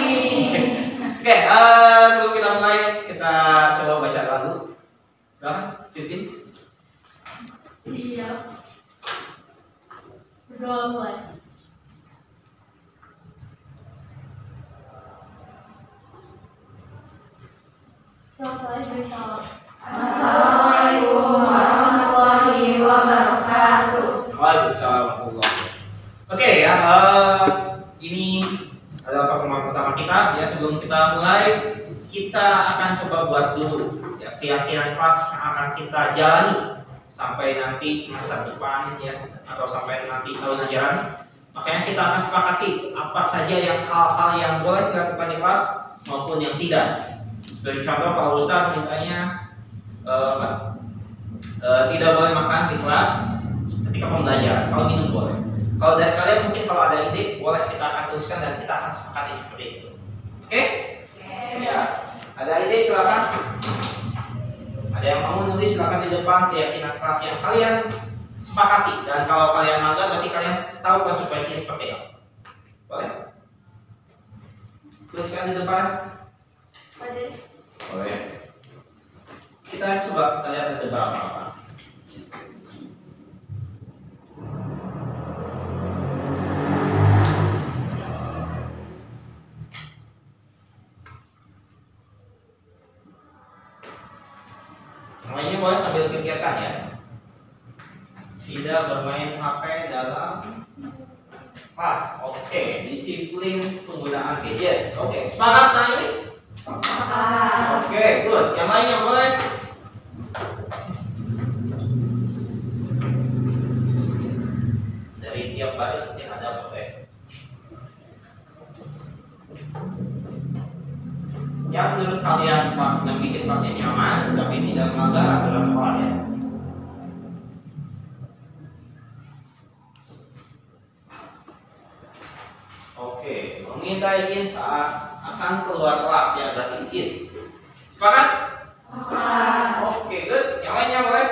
Oke, sebelum kita mulai, kita coba baca lagu. Silakan, Pipin. Siap. Berdoa mulai. Assalamualaikum warahmatullahi wabarakatuh. Waalaikumsalam warahmatullahi wabarakatuh. Oke ya, ini adalah pertemuan pertama kita. Ya, sebelum kita mulai, kita akan coba buat dulu ya keyakinan kelas yang akan kita jalani sampai nanti semester depan ya, atau sampai nanti tahun ajaran. Makanya kita akan sepakati apa saja yang hal-hal yang boleh dilakukan di kelas maupun yang tidak. Sebagai contoh, kalau Ustaz mintanya tidak boleh makan di kelas ketika pembelajaran, kalau minum boleh. Kalau dari kalian mungkin kalau ada ide, boleh kita akan tuliskan dan kita akan sepakati seperti itu. Oke? Ya. Ada ide silakan. Ada yang mau nulis silakan di depan keyakinan kelas yang kalian sepakati, dan kalau kalian melanggar berarti kalian tahu konsekuensinya seperti apa. Boleh? Tuliskan di depan. Boleh. Kita coba kita lihat ada beberapa apa. Namanya boleh sambil pikirkan ya. Tidak bermain HP dalam kelas. Oke, disiplin penggunaan gadget. Oke, semangat nah ini. Oke, good. Yang lainnya boleh. Dari tiap baris mungkin ada boleh. Yang menurut kalian kelas yang bikin kelasnya nyaman, tapi tidak melanggar aturan sekolah ya. Oke, meminta izin saat akan keluar kelas ya, berarti izin. Sepakat? Sepakat. Oke, good. Yang lainnya boleh?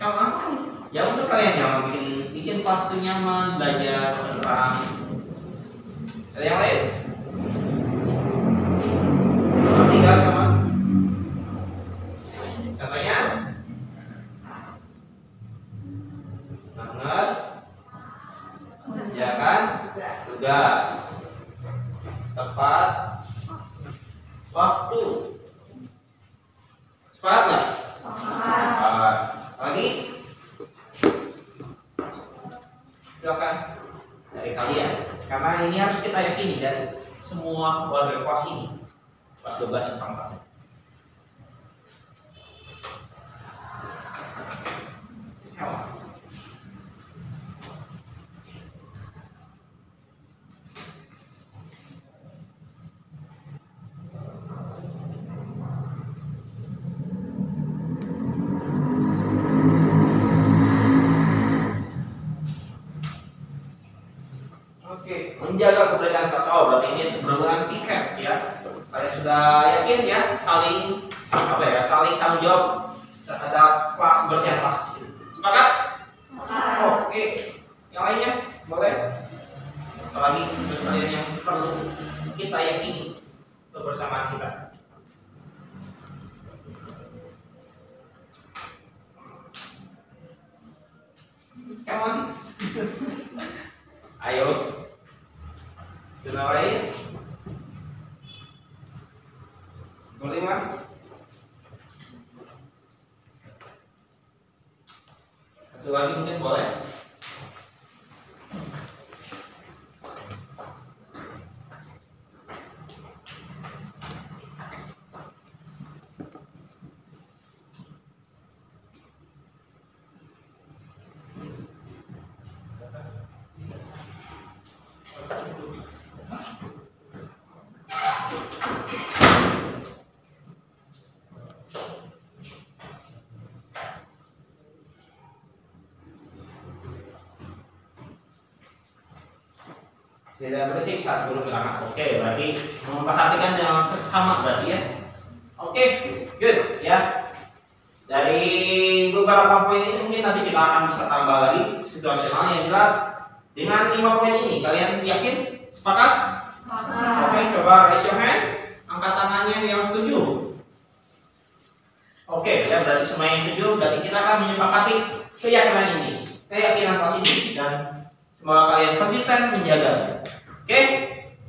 Kamu apa? Ya untuk kalian nyaman, bikin kelas itu nyaman, belajar tenang. Ada yang lain? Tidak sama. Contohnya? Banget. Kerjakan tugas tepat waktu. Sepakat nggak? Sepakat. Lagi? Silakan dari kalian. Karena ini harus kita yakini dan semua warga kelas ini kelas 12 yang tampak. Menjaga keberadaan kelas. Oh, berarti ini berulang piket ya. Kalian sudah yakin ya, saling saling tanggung jawab terhadap kelas, kebersihan kelas. Sepakat? Oke. Yang lainnya boleh. Apalagi kalian yang perlu kita yakini kebersamaan kita. Come on. Ayo. Sudah lain? Boleh mas? Satu lagi mungkin boleh? Tidak bersih saat guru bilang oke, berarti memperhatikan dengan seksama berarti ya. Oke, good ya. Dari beberapa poin ini mungkin nanti kita akan bisa tambah lagi situasional yang jelas. Dengan 5 poin ini, kalian yakin? Sepakat? Oke, coba raise your hand. Angkat tangannya yang setuju. Oke, ya berarti semua yang setuju. Berarti kita akan menyepakati keyakinan ini, keyakinan kelas ini, dan semoga kalian konsisten menjaga. Oke,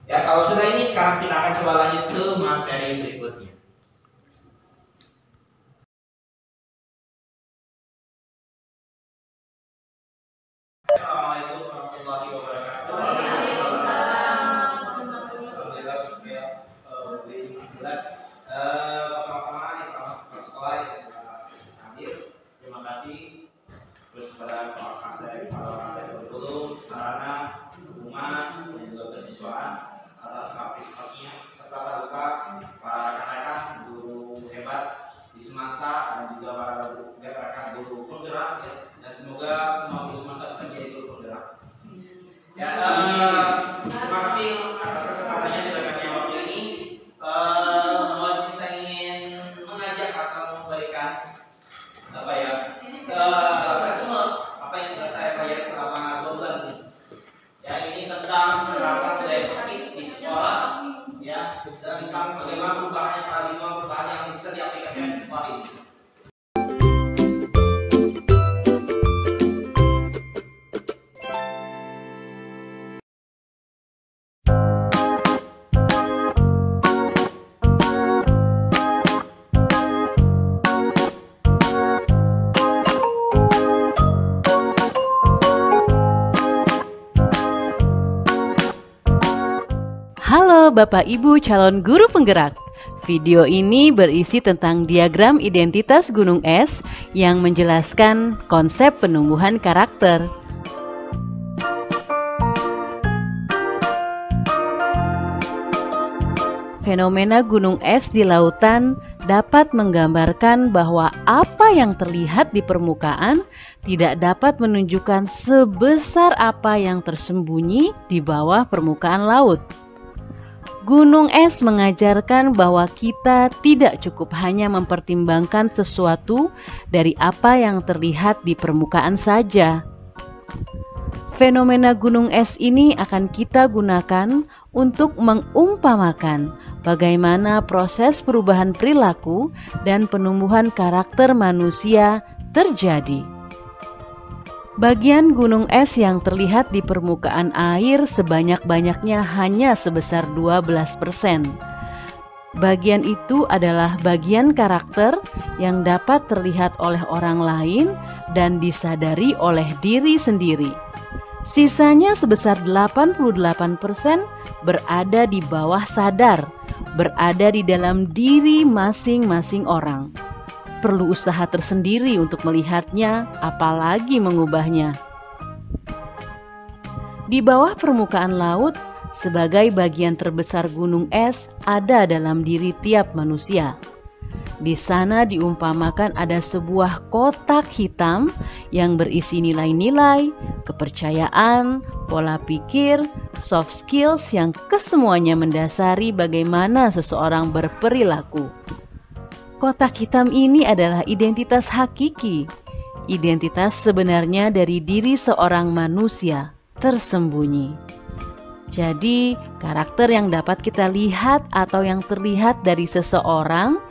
ya kalau sudah ini, sekarang kita akan coba lanjut ke materi berikutnya. Assalamualaikum warahmatullahi wabarakatuh. Alhamdulillah, ya, pertama-tama yang sekolah yang hadir, terima kasih. Terus kepada Pak Kasep Guru, Sarana, Humas, dan juga kesiswaan atas partisipasinya, serta terlupa para rekan-rekan guru hebat di semasa dan juga para rekan guru penggerak, ya. Dan semoga semua guru semasa bisa menjadi guru penggerak. Ya, terima kasih atas kesempatannya di berikannya waktu ini. Saya ingin mengajak atau memberikan apa ya, resume apa yang sudah saya pelajari selama 2 bulan ini. Ya, ini tentang penerapan budaya positif di sekolah, ya, dan tentang bagaimana perubahan yang bisa diaplikasikan di sekolah ini. Halo Bapak Ibu calon guru penggerak. Video ini berisi tentang diagram identitas gunung es yang menjelaskan konsep penumbuhan karakter. Fenomena gunung es di lautan dapat menggambarkan bahwa apa yang terlihat di permukaan tidak dapat menunjukkan sebesar apa yang tersembunyi di bawah permukaan laut. Gunung es mengajarkan bahwa kita tidak cukup hanya mempertimbangkan sesuatu dari apa yang terlihat di permukaan saja. Fenomena gunung es ini akan kita gunakan untuk mengumpamakan bagaimana proses perubahan perilaku dan penumbuhan karakter manusia terjadi. Bagian gunung es yang terlihat di permukaan air sebanyak-banyaknya hanya sebesar 12%. Bagian itu adalah bagian karakter yang dapat terlihat oleh orang lain dan disadari oleh diri sendiri. Sisanya sebesar 88% berada di bawah sadar, berada di dalam diri masing-masing orang. Perlu usaha tersendiri untuk melihatnya, apalagi mengubahnya. Di bawah permukaan laut, sebagai bagian terbesar gunung es ada dalam diri tiap manusia. Di sana diumpamakan ada sebuah kotak hitam yang berisi nilai-nilai, kepercayaan, pola pikir, soft skills yang kesemuanya mendasari bagaimana seseorang berperilaku. Kotak hitam ini adalah identitas hakiki, identitas sebenarnya dari diri seorang manusia tersembunyi. Jadi, karakter yang dapat kita lihat atau yang terlihat dari seseorang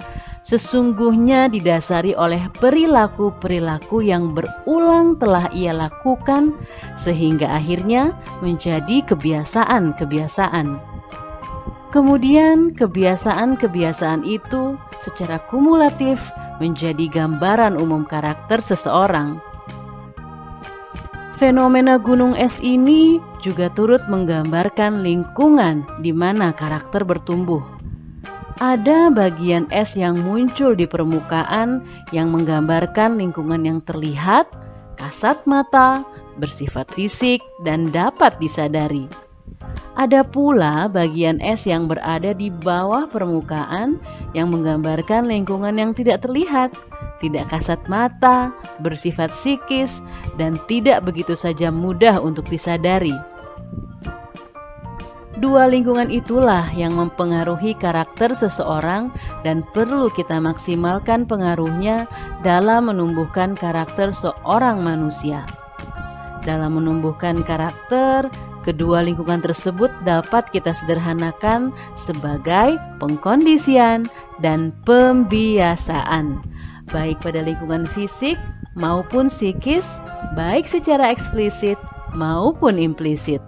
sesungguhnya didasari oleh perilaku-perilaku yang berulang telah ia lakukan sehingga akhirnya menjadi kebiasaan-kebiasaan. Kemudian kebiasaan-kebiasaan itu secara kumulatif menjadi gambaran umum karakter seseorang. Fenomena gunung es ini juga turut menggambarkan lingkungan di mana karakter bertumbuh. Ada bagian es yang muncul di permukaan yang menggambarkan lingkungan yang terlihat, kasat mata, bersifat fisik, dan dapat disadari. Ada pula bagian es yang berada di bawah permukaan yang menggambarkan lingkungan yang tidak terlihat, tidak kasat mata, bersifat psikis, dan tidak begitu saja mudah untuk disadari. Dua lingkungan itulah yang mempengaruhi karakter seseorang dan perlu kita maksimalkan pengaruhnya dalam menumbuhkan karakter seorang manusia. Dalam menumbuhkan karakter, kedua lingkungan tersebut dapat kita sederhanakan sebagai pengkondisian dan pembiasaan, baik pada lingkungan fisik maupun psikis, baik secara eksplisit maupun implisit.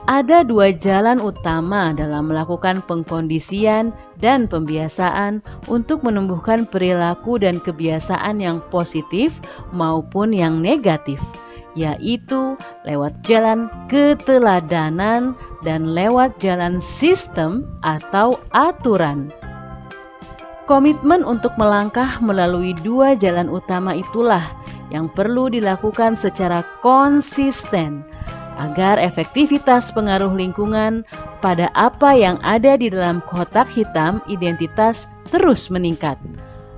Ada dua jalan utama dalam melakukan pengkondisian dan pembiasaan untuk menumbuhkan perilaku dan kebiasaan yang positif maupun yang negatif, yaitu lewat jalan keteladanan dan lewat jalan sistem atau aturan. Komitmen untuk melangkah melalui dua jalan utama itulah yang perlu dilakukan secara konsisten agar efektivitas pengaruh lingkungan pada apa yang ada di dalam kotak hitam identitas terus meningkat,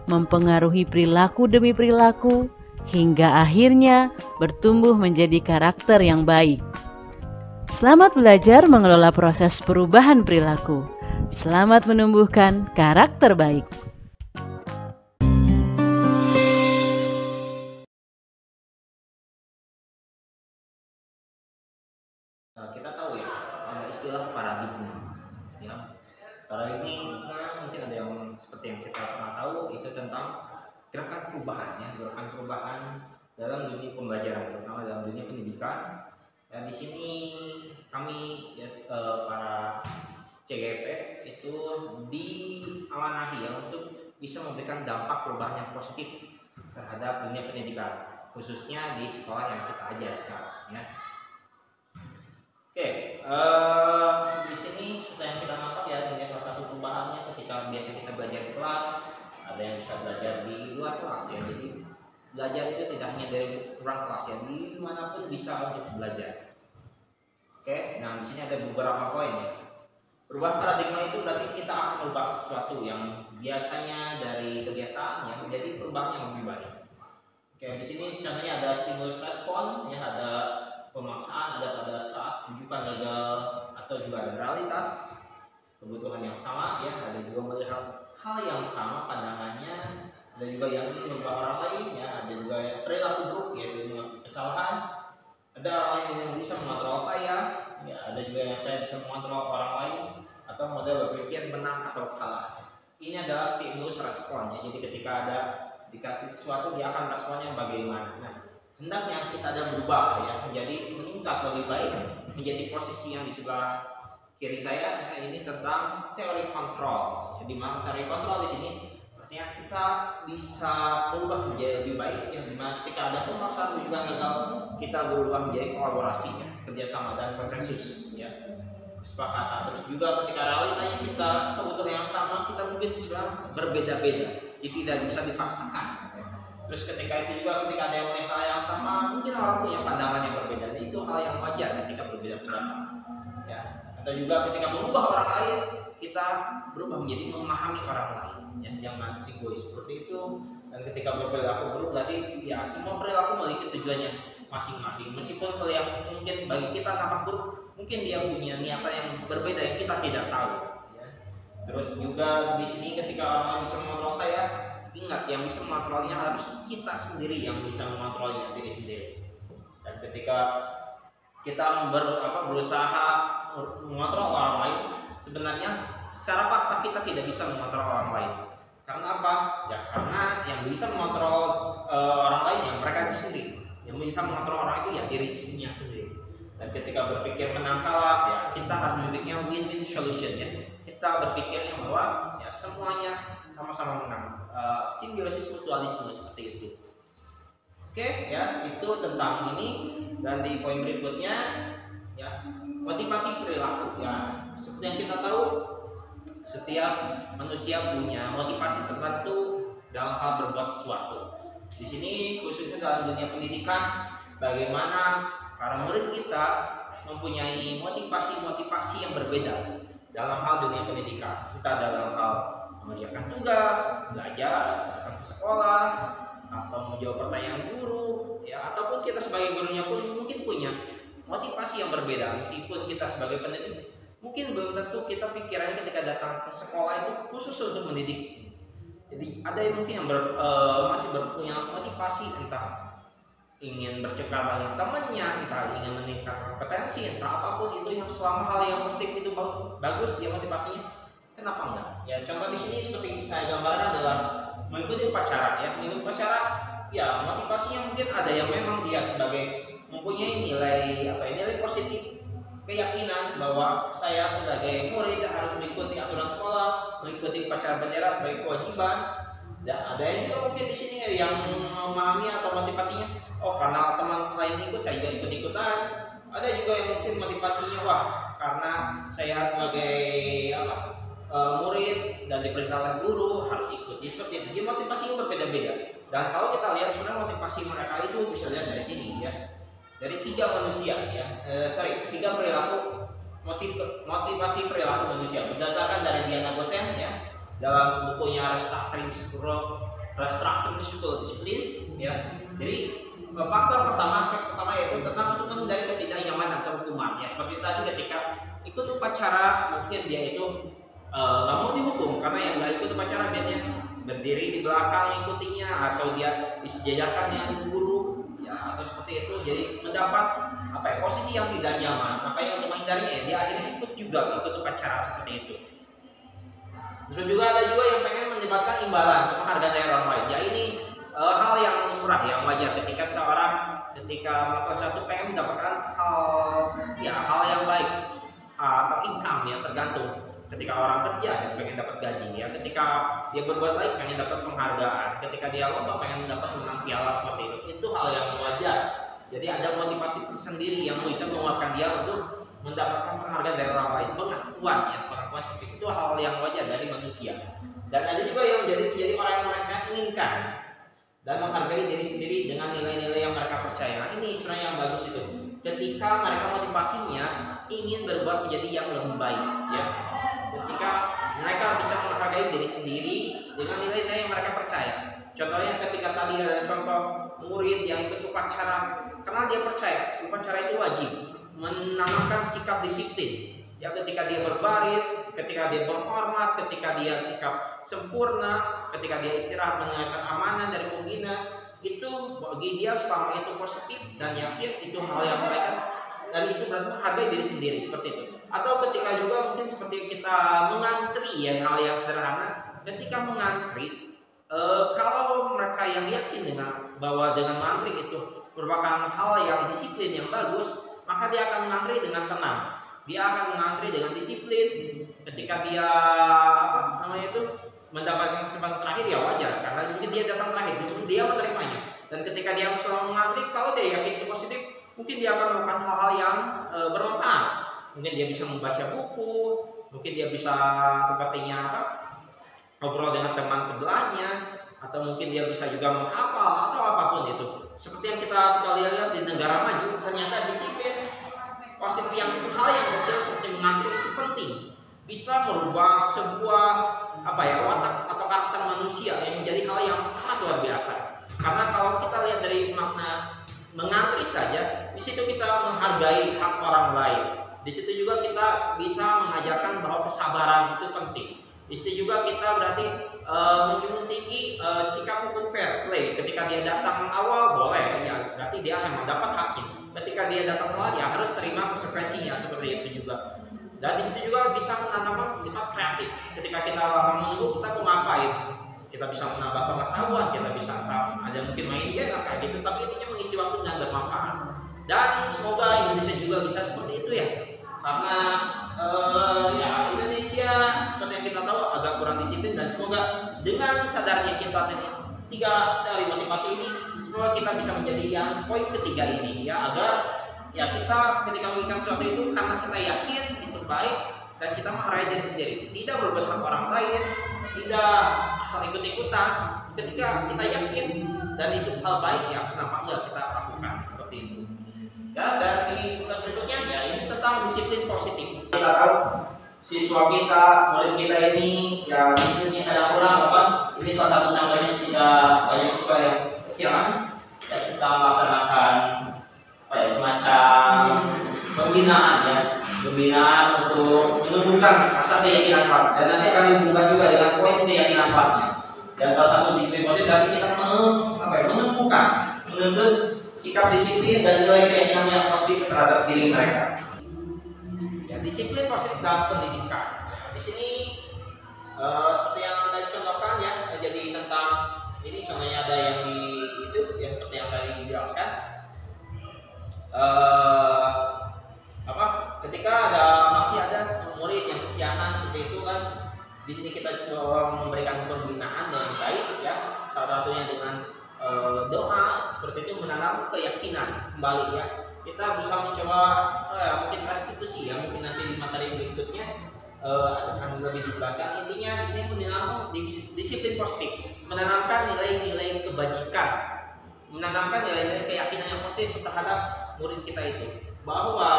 mempengaruhi perilaku demi perilaku, hingga akhirnya bertumbuh menjadi karakter yang baik. Selamat belajar mengelola proses perubahan perilaku. Selamat menumbuhkan karakter baik. Kita tahu ya, ada istilah paradigma. Ya, paradigma mungkin ada yang seperti yang kita pernah tahu, itu tentang gerakan perubahan, ya, gerakan perubahan dalam dunia pembelajaran, terutama dalam dunia pendidikan. Ya, di sini kami ya, para CGP itu diamanahi ya untuk bisa memberikan dampak perubahan yang positif terhadap dunia pendidikan, khususnya di sekolah yang kita ajar sekarang. Ya. Oke, di sini seperti yang kita nampak ya, ini salah satu perubahannya ketika biasa kita belajar di kelas, ada yang bisa belajar di luar kelas ya. Jadi belajar itu tidak hanya dari ruang kelas ya, di manapun bisa untuk belajar. Oke, nah di sini ada beberapa poin ya. Perubahan paradigma itu berarti kita akan merubah sesuatu yang biasanya dari kebiasaan ya menjadi perubahan yang lebih baik. Oke, di sini contohnya ada stimulus respon ya, ada pemaksaan, ada pada saat rujukan gagal, atau juga ada realitas kebutuhan yang sama ya, ada juga melihat hal yang sama pandangannya, ada juga yang ingin merubah orang lain ya, ada juga perilaku buruk yaitu kesalahan, ada orang lain yang bisa mengontrol saya ya, ada juga yang saya bisa mengontrol orang lain, atau model berpikir menang atau kalah. Ini adalah stimulus respon ya, jadi ketika ada dikasih sesuatu dia akan responnya bagaimana. Nah, hendaknya kita ada berubah ya, menjadi meningkat lebih baik, menjadi posisi yang di sebelah kiri saya. Ini tentang teori kontrol. Jadi teori kontrol di sini artinya kita bisa berubah menjadi lebih baik ya, dimana ketika ada permasalahan juga gagal, kita berubah menjadi kolaborasi ya, kerjasama dan konsensus ya, kesepakatan. Terus juga ketika realitanya kita kebutuhan yang sama, kita mungkin sudah berbeda-beda, itu tidak bisa dipaksakan. Terus ketika itu juga ketika ada yang melihat hal yang sama, mungkin orang punya pandangan yang berbeda, itu hal yang wajar ketika berbeda pendapat ya. Atau juga ketika merubah orang lain, kita berubah menjadi memahami orang lain yang jangan egois seperti itu. Dan ketika berperilaku buruk berarti ya semua perilaku memiliki tujuannya masing-masing, meskipun kelihatan mungkin bagi kita nampak buruk, mungkin dia punya niatan yang berbeda yang kita tidak tahu ya. Terus juga di sini ketika orang lain bisa mengontrol saya, ingat yang bisa mengontrolnya harus kita sendiri yang bisa mengontrolnya diri sendiri. Dan ketika kita berusaha mengontrol orang lain, sebenarnya secara fakta kita tidak bisa mengontrol orang lain. Karena apa? Ya karena yang bisa mengontrol orang lain yang mereka sendiri. Yang bisa mengontrol orang itu ya dirinya sendiri. Dan ketika berpikir menang kalah ya, kita harus berpikir win-win solution ya. Kita berpikirnya bahwa ya semuanya sama-sama menang, simbiosis mutualisme seperti itu. Oke ya, itu tentang ini. Dan di poin berikutnya ya, motivasi perilaku ya, seperti yang kita tahu setiap manusia punya motivasi tertentu dalam hal berbuat sesuatu. Di sini khususnya dalam dunia pendidikan, bagaimana para murid kita mempunyai motivasi yang berbeda dalam hal dunia pendidikan. Kita dalam hal mengerjakan tugas, belajar, datang ke sekolah, atau menjawab pertanyaan guru, ya, ataupun kita sebagai gurunya pun mungkin punya motivasi yang berbeda. Meskipun kita sebagai pendidik, mungkin belum tentu kita pikirannya ketika datang ke sekolah itu khusus untuk mendidik. Jadi ada yang mungkin yang masih punya motivasi entah ingin bercengkrama dengan temannya, entah ingin meningkatkan kompetensi, entah apapun itu yang selama hal yang positif itu bagus ya motivasinya, kenapa enggak? Ya contoh di sini seperti saya gambarkan adalah mengikuti upacara ya, mengikuti upacara ya motivasinya mungkin ada yang memang dia sebagai mempunyai nilai positif, keyakinan bahwa saya sebagai murid harus mengikuti aturan sekolah, mengikuti upacara bendera sebagai kewajiban. Dan ada yang juga mungkin di sini yang memahami atau motivasinya, oh karena teman lain ikut saya juga ikut-ikutan. Ada juga yang mungkin motivasinya, wah karena saya sebagai murid dan diperintah oleh guru harus ikut. Jadi seperti itu. Jadi motivasinya berbeda-beda. Dan kalau kita lihat sebenarnya motivasi mereka itu bisa lihat dari sini ya. Dari tiga perilaku motivasi perilaku manusia berdasarkan dari Diana Gosen ya dalam bukunya Restructuring School Discipline ya. Jadi aspek pertama yaitu tentang untuk menghindari ketidaknyamanan atau hukuman ya. Seperti tadi ketika ikut upacara mungkin dia itu nggak mau dihukum karena yang nggak ikut upacara biasanya berdiri di belakang ikutinya atau dia disejajarkan dengan guru ya atau seperti itu, jadi mendapat posisi yang tidak nyaman. Makanya untuk menghindarinya dia akhirnya ikut upacara seperti itu. Terus juga ada juga yang pengen mendapatkan imbalan untuk menghargai dari orang lain. Ya ini hal yang lumrah yang wajar ketika melakukan sesuatu pengen mendapatkan hal yang baik atau income ya, tergantung. Ketika orang kerja dia pengen dapat gaji ya, ketika dia berbuat baik pengen dapat penghargaan, ketika dia lomba pengen dapat menang piala seperti itu hal yang wajar. Jadi ada motivasi tersendiri yang bisa menguatkan dia untuk mendapatkan penghargaan dari orang lain, pengakuan seperti itu hal yang wajar dari manusia. Dan ada juga yang menjadi orang yang mereka inginkan dan menghargai diri sendiri dengan nilai-nilai yang mereka percaya. Nah ini sebenarnya yang bagus itu, ketika mereka motivasinya ingin berbuat menjadi yang lebih baik ya, ketika mereka bisa menghargai diri sendiri dengan nilai-nilai yang mereka percaya. Contohnya ketika tadi ada contoh murid yang ikut upacara karena dia percaya upacara itu wajib, menanamkan sikap disiplin ya, ketika dia berbaris, ketika dia berhormat, ketika dia sikap sempurna, ketika dia istirahat menunaikan amanah dari pembina, itu bagi dia selama itu positif dan yakin itu hal yang kebaikan, dan itu berarti menghargai diri sendiri seperti itu. Atau ketika juga mungkin seperti kita mengantri ya, hal yang sederhana, ketika mengantri kalau mereka yang yakin bahwa dengan mengantri itu merupakan hal yang disiplin yang bagus, maka dia akan mengantri dengan tenang. Dia akan mengantri dengan disiplin. Ketika dia mendapatkan kesempatan terakhir ya wajar, karena mungkin dia datang terakhir, dia menerimanya. Dan ketika dia selalu mengantri, kalau dia yakin itu positif, mungkin dia akan melakukan hal-hal yang bermanfaat. Mungkin dia bisa membaca buku, mungkin dia bisa sepertinya ngobrol dengan teman sebelahnya, atau mungkin dia bisa juga menghafal atau apapun itu. Seperti yang kita suka lihat di negara maju, ternyata disiplin positif hal yang kecil seperti mengantri itu penting, bisa merubah sebuah watak atau karakter manusia yang menjadi hal yang sangat luar biasa. Karena kalau kita lihat dari makna mengantri saja, di situ kita menghargai hak orang lain. Di situ juga kita bisa mengajarkan bahwa kesabaran itu penting. Di situ juga kita berarti menjunjung tinggi sikap hukum fair play. Ketika dia datang awal boleh ya, berarti dia memang dapat haknya. Ketika dia datang telat ya harus terima konsekuensinya, seperti itu juga. Dan di situ juga bisa menanamkan sifat kreatif. Ketika kita menunggu, kita mau ngapain? Kita bisa menambah pengetahuan, kita bisa ada mungkin main game kayak gitu, tapi intinya mengisi waktu dengan bermanfaat. Dan semoga Indonesia juga bisa seperti itu ya. Karena Indonesia seperti yang kita tahu agak kurang disiplin, dan semoga dengan sadarnya kita tiga teori motivasi ini, semoga kita bisa menjadi yang poin ketiga ini ya, agar ya kita ketika menginginkan sesuatu itu karena kita yakin itu baik dan kita menghargai diri sendiri, tidak berberhak orang lain, tidak asal ikut-ikutan. Ketika kita yakin dan itu hal baik ya kenapa enggak kita lakukan seperti itu ya. Dan di slide berikutnya ya ini tentang disiplin positif. Kita tahu siswa kita, murid kita ini yang disiplinnya kadang-kadang ini salah satu contohnya ketika banyak siswa yang kesiangan ya, kita melaksanakan semacam pembinaan untuk menumbuhkan rasa keyakinan kelas, dan nanti akan dihubungkan juga dengan poin keyakinan kelasnya. Dan salah satu disiplin positif tadi kita menuntut sikap disiplin dan nilai keyakinan yang positif terhadap diri mereka. Ya, disiplin positif dalam pendidikan. Ya, di sini seperti yang tadi contohkan ya, jadi tentang ini contohnya ada yang di itu yang seperti yang tadi dijelaskan. Ketika masih ada murid yang kesiangan seperti itu kan, di sini kita coba memberikan pembinaan yang baik ya, salah satunya dengan doa seperti itu, menanam keyakinan kembali ya. Kita berusaha mencoba mungkin restitusi ya, mungkin nanti di materi berikutnya akan lebih dijelaskan. Intinya di sini menanam disiplin positif, menanamkan nilai-nilai kebajikan, menanamkan nilai-nilai keyakinan yang positif terhadap murid kita itu, bahwa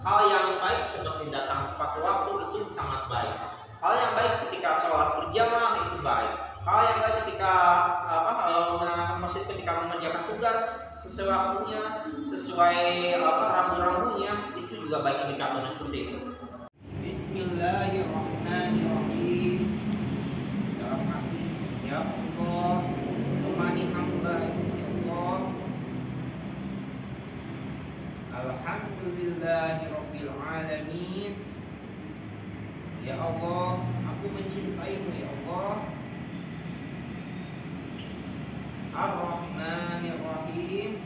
hal yang baik seperti datang tepat waktu itu sangat baik. Hal yang baik ketika sholat berjamaah itu baik. Hal yang baik ketika ketika mengerjakan tugas sesuai waktunya, sesuai rambu-rambunya, itu juga baik indikatornya seperti itu. Bismillahirrahmanirrahim. Ya Allah, temani hamba Allah. Alhamdulillahirabbil alamin. Ya Allah, aku mencintaimu ya Allah. Ar-Rahmanir-Rahim,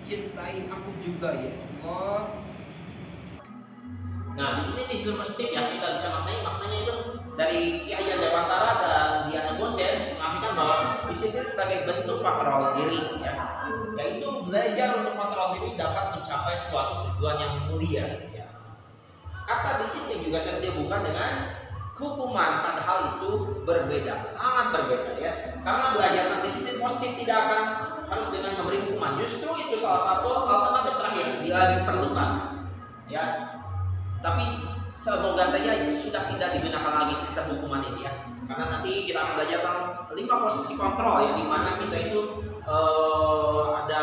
cintai aku juga ya Allah. Nah, di sini disiplin positif ya, kita bisa maknanya itu dari Ki Hajar Dewantara dan Diana Gosen mengartikan bahwa disiplin sebagai bentuk kontrol diri ya, yaitu belajar untuk kontrol diri dapat mencapai suatu tujuan yang mulia ya. Kata disiplin juga sering dihubungkan dengan hukuman, padahal itu berbeda, sangat berbeda ya. Karena belajar disiplin positif tidak akan harus dengan memberi hukuman. Justru itu salah satu alternatif terakhir bila diperlukan ya. Tapi semoga saja sudah tidak digunakan lagi sistem hukuman ini ya. Karena nanti kita akan belajar tentang 5 posisi kontrol ya, di mana kita itu ada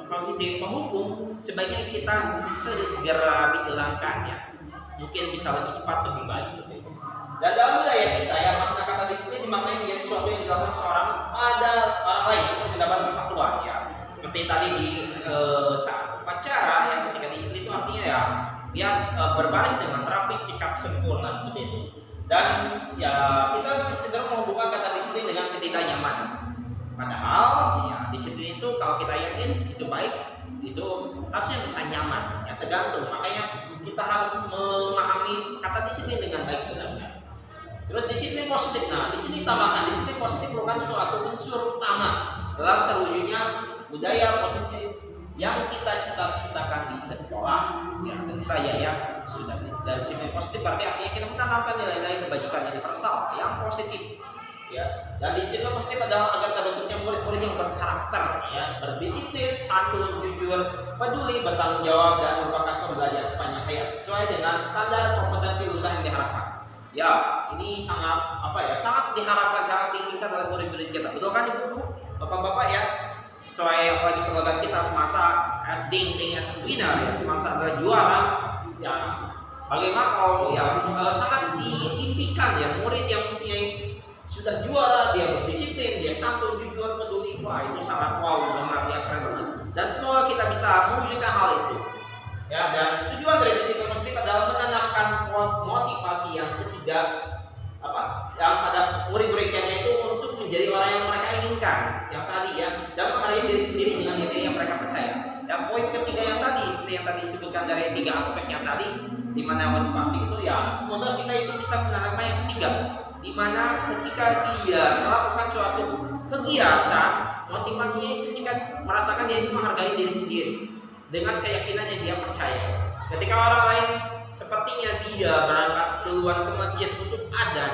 posisi penghukum, sebaiknya kita segera dihilangkan ya. Mungkin bisa lebih cepat, lebih baik seperti itu. Dan dalam budaya kita ya, makna kata disiplin dimaknai menjadi sesuatu yang dilakukan seorang pada orang lain untuk mendapat perpatuan ya. Seperti tadi di saat upacara yang ketika disiplin itu artinya ya dia berbaris dengan rapi, sikap sempurna seperti itu. Dan ya kita cenderung menghubungkan kata disiplin dengan ketidaknyamanan. Padahal ya disiplin itu kalau kita yakin itu baik, itu harusnya bisa nyaman ya, tergantung. Makanya kita harus memahami kata disiplin dengan baik benar-benar. Terus disiplin positif. Nah, di sini tambahkan disiplin positif merupakan suatu unsur utama dalam terwujudnya budaya positif yang kita cita-citakan di sekolah. Ya, tentu saja ya sudah. Dan disiplin positif berarti artinya kita menanamkan nilai-nilai kebajikan universal yang positif. Ya, dan disiplin positif adalah agar terbentuknya murid-murid yang berkarakter, ya, berdisiplin, santun, jujur, peduli, bertanggung jawab, dan merupakan pembelajar sepanjang hayat sesuai dengan standar kompetensi lulusan yang diharapkan. Ya, ini sangat sangat diharapkan, sangat diinginkan oleh murid-murid kita. Betul kan ibu-ibu, bapak-bapak ya? Sesuai apalagi slogan kita semasa as ding as winner ya, semasa adalah juara. Ya, bagaimana kalau ya sangat diimpikan ya murid yang mempunyai sudah juara, dia berdisiplin, dia santun, jujur, peduli. Wah, itu sangat wow banget ya, keren banget. Dan semoga kita bisa mewujudkan hal itu. Ya, dan tujuan dari disiplin positif adalah menanamkan motivasi yang ketiga yang pada murid-muridnya itu untuk menjadi orang yang mereka inginkan, yang tadi ya, dan menghargai diri sendiri dengan nilai yang mereka percaya. Dan poin ketiga yang tadi disebutkan dari 3 aspek yang tadi, di mana motivasi itu ya, semoga kita itu bisa menanamkan yang ketiga, di mana ketika dia melakukan suatu kegiatan, motivasinya ketika merasakan dia menghargai diri sendiri dengan keyakinan yang dia percaya. Ketika orang lain sepertinya dia berangkat keluar ke masjid untuk adzan,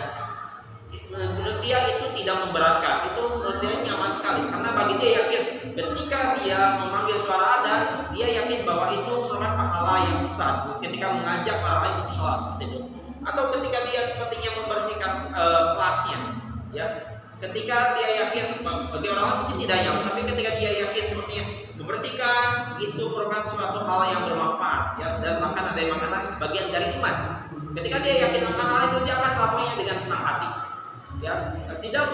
menurut dia itu tidak memberatkan, itu menurut dia nyaman sekali, karena bagi dia yakin ketika dia memanggil suara adzan, dia yakin bahwa itu merupakan pahala yang besar ketika mengajak orang lain untuk sholat seperti itu. Atau ketika dia sepertinya membersihkan kelasnya ya, ketika dia yakin bagi orang lain mungkin tidak nyaman, tapi ketika dia yakin sepertinya membersihkan itu merupakan suatu hal yang bermanfaat ya, dan bahkan ada yang mengatakan sebagian dari iman. Ketika dia yakin akan hal itu, dia akan melakukannya dengan senang hati. ya tidak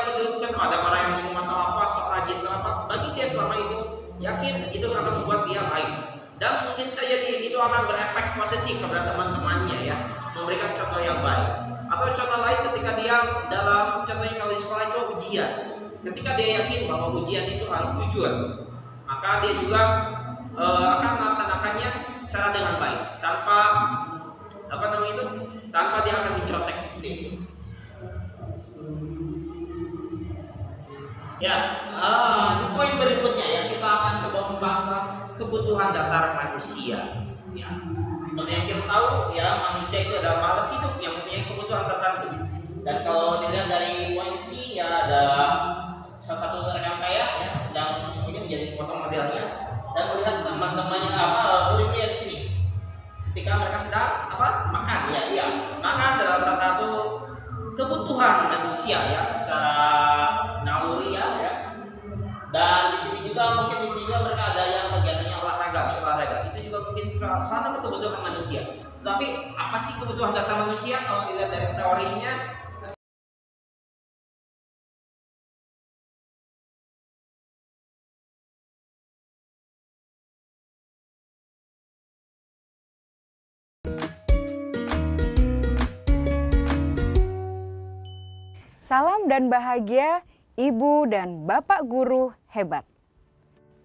peduli bukan ada orang yang ngomong atau apa, sok rajin atau apa, bagi dia selama itu yakin itu akan membuat dia baik, dan mungkin saja itu akan berefek positif kepada teman-temannya ya, memberikan contoh yang baik. Atau contoh lain ketika dia dalam contohnya kalau di sekolah itu ujian, ketika dia yakin bahwa ujian itu harus jujur, maka dia juga akan melaksanakannya secara dengan baik tanpa tanpa dia akan mencontek seperti itu. Ya, di poin berikutnya ya kita akan coba membahas kebutuhan dasar manusia. Ya, seperti yang kita tahu ya, manusia itu adalah makhluk hidup yang mempunyai kebutuhan tertentu. Dan kalau dilihat dari poin ini ya, ada salah satu rekan saya ya sedang ini menjadi potong modelnya dan melihat teman-temannya murid-murid di sini. Ketika mereka sedang makan ya, iya, makan adalah salah satu kebutuhan manusia ya secara naluri ya. Dan di sini juga mungkin mereka ada yang kegiatannya olahraga, itu juga mungkin salah satu kebutuhan manusia. Tapi apa sih kebutuhan dasar manusia kalau dilihat dari teorinya? Salam dan bahagia Ibu dan Bapak guru hebat.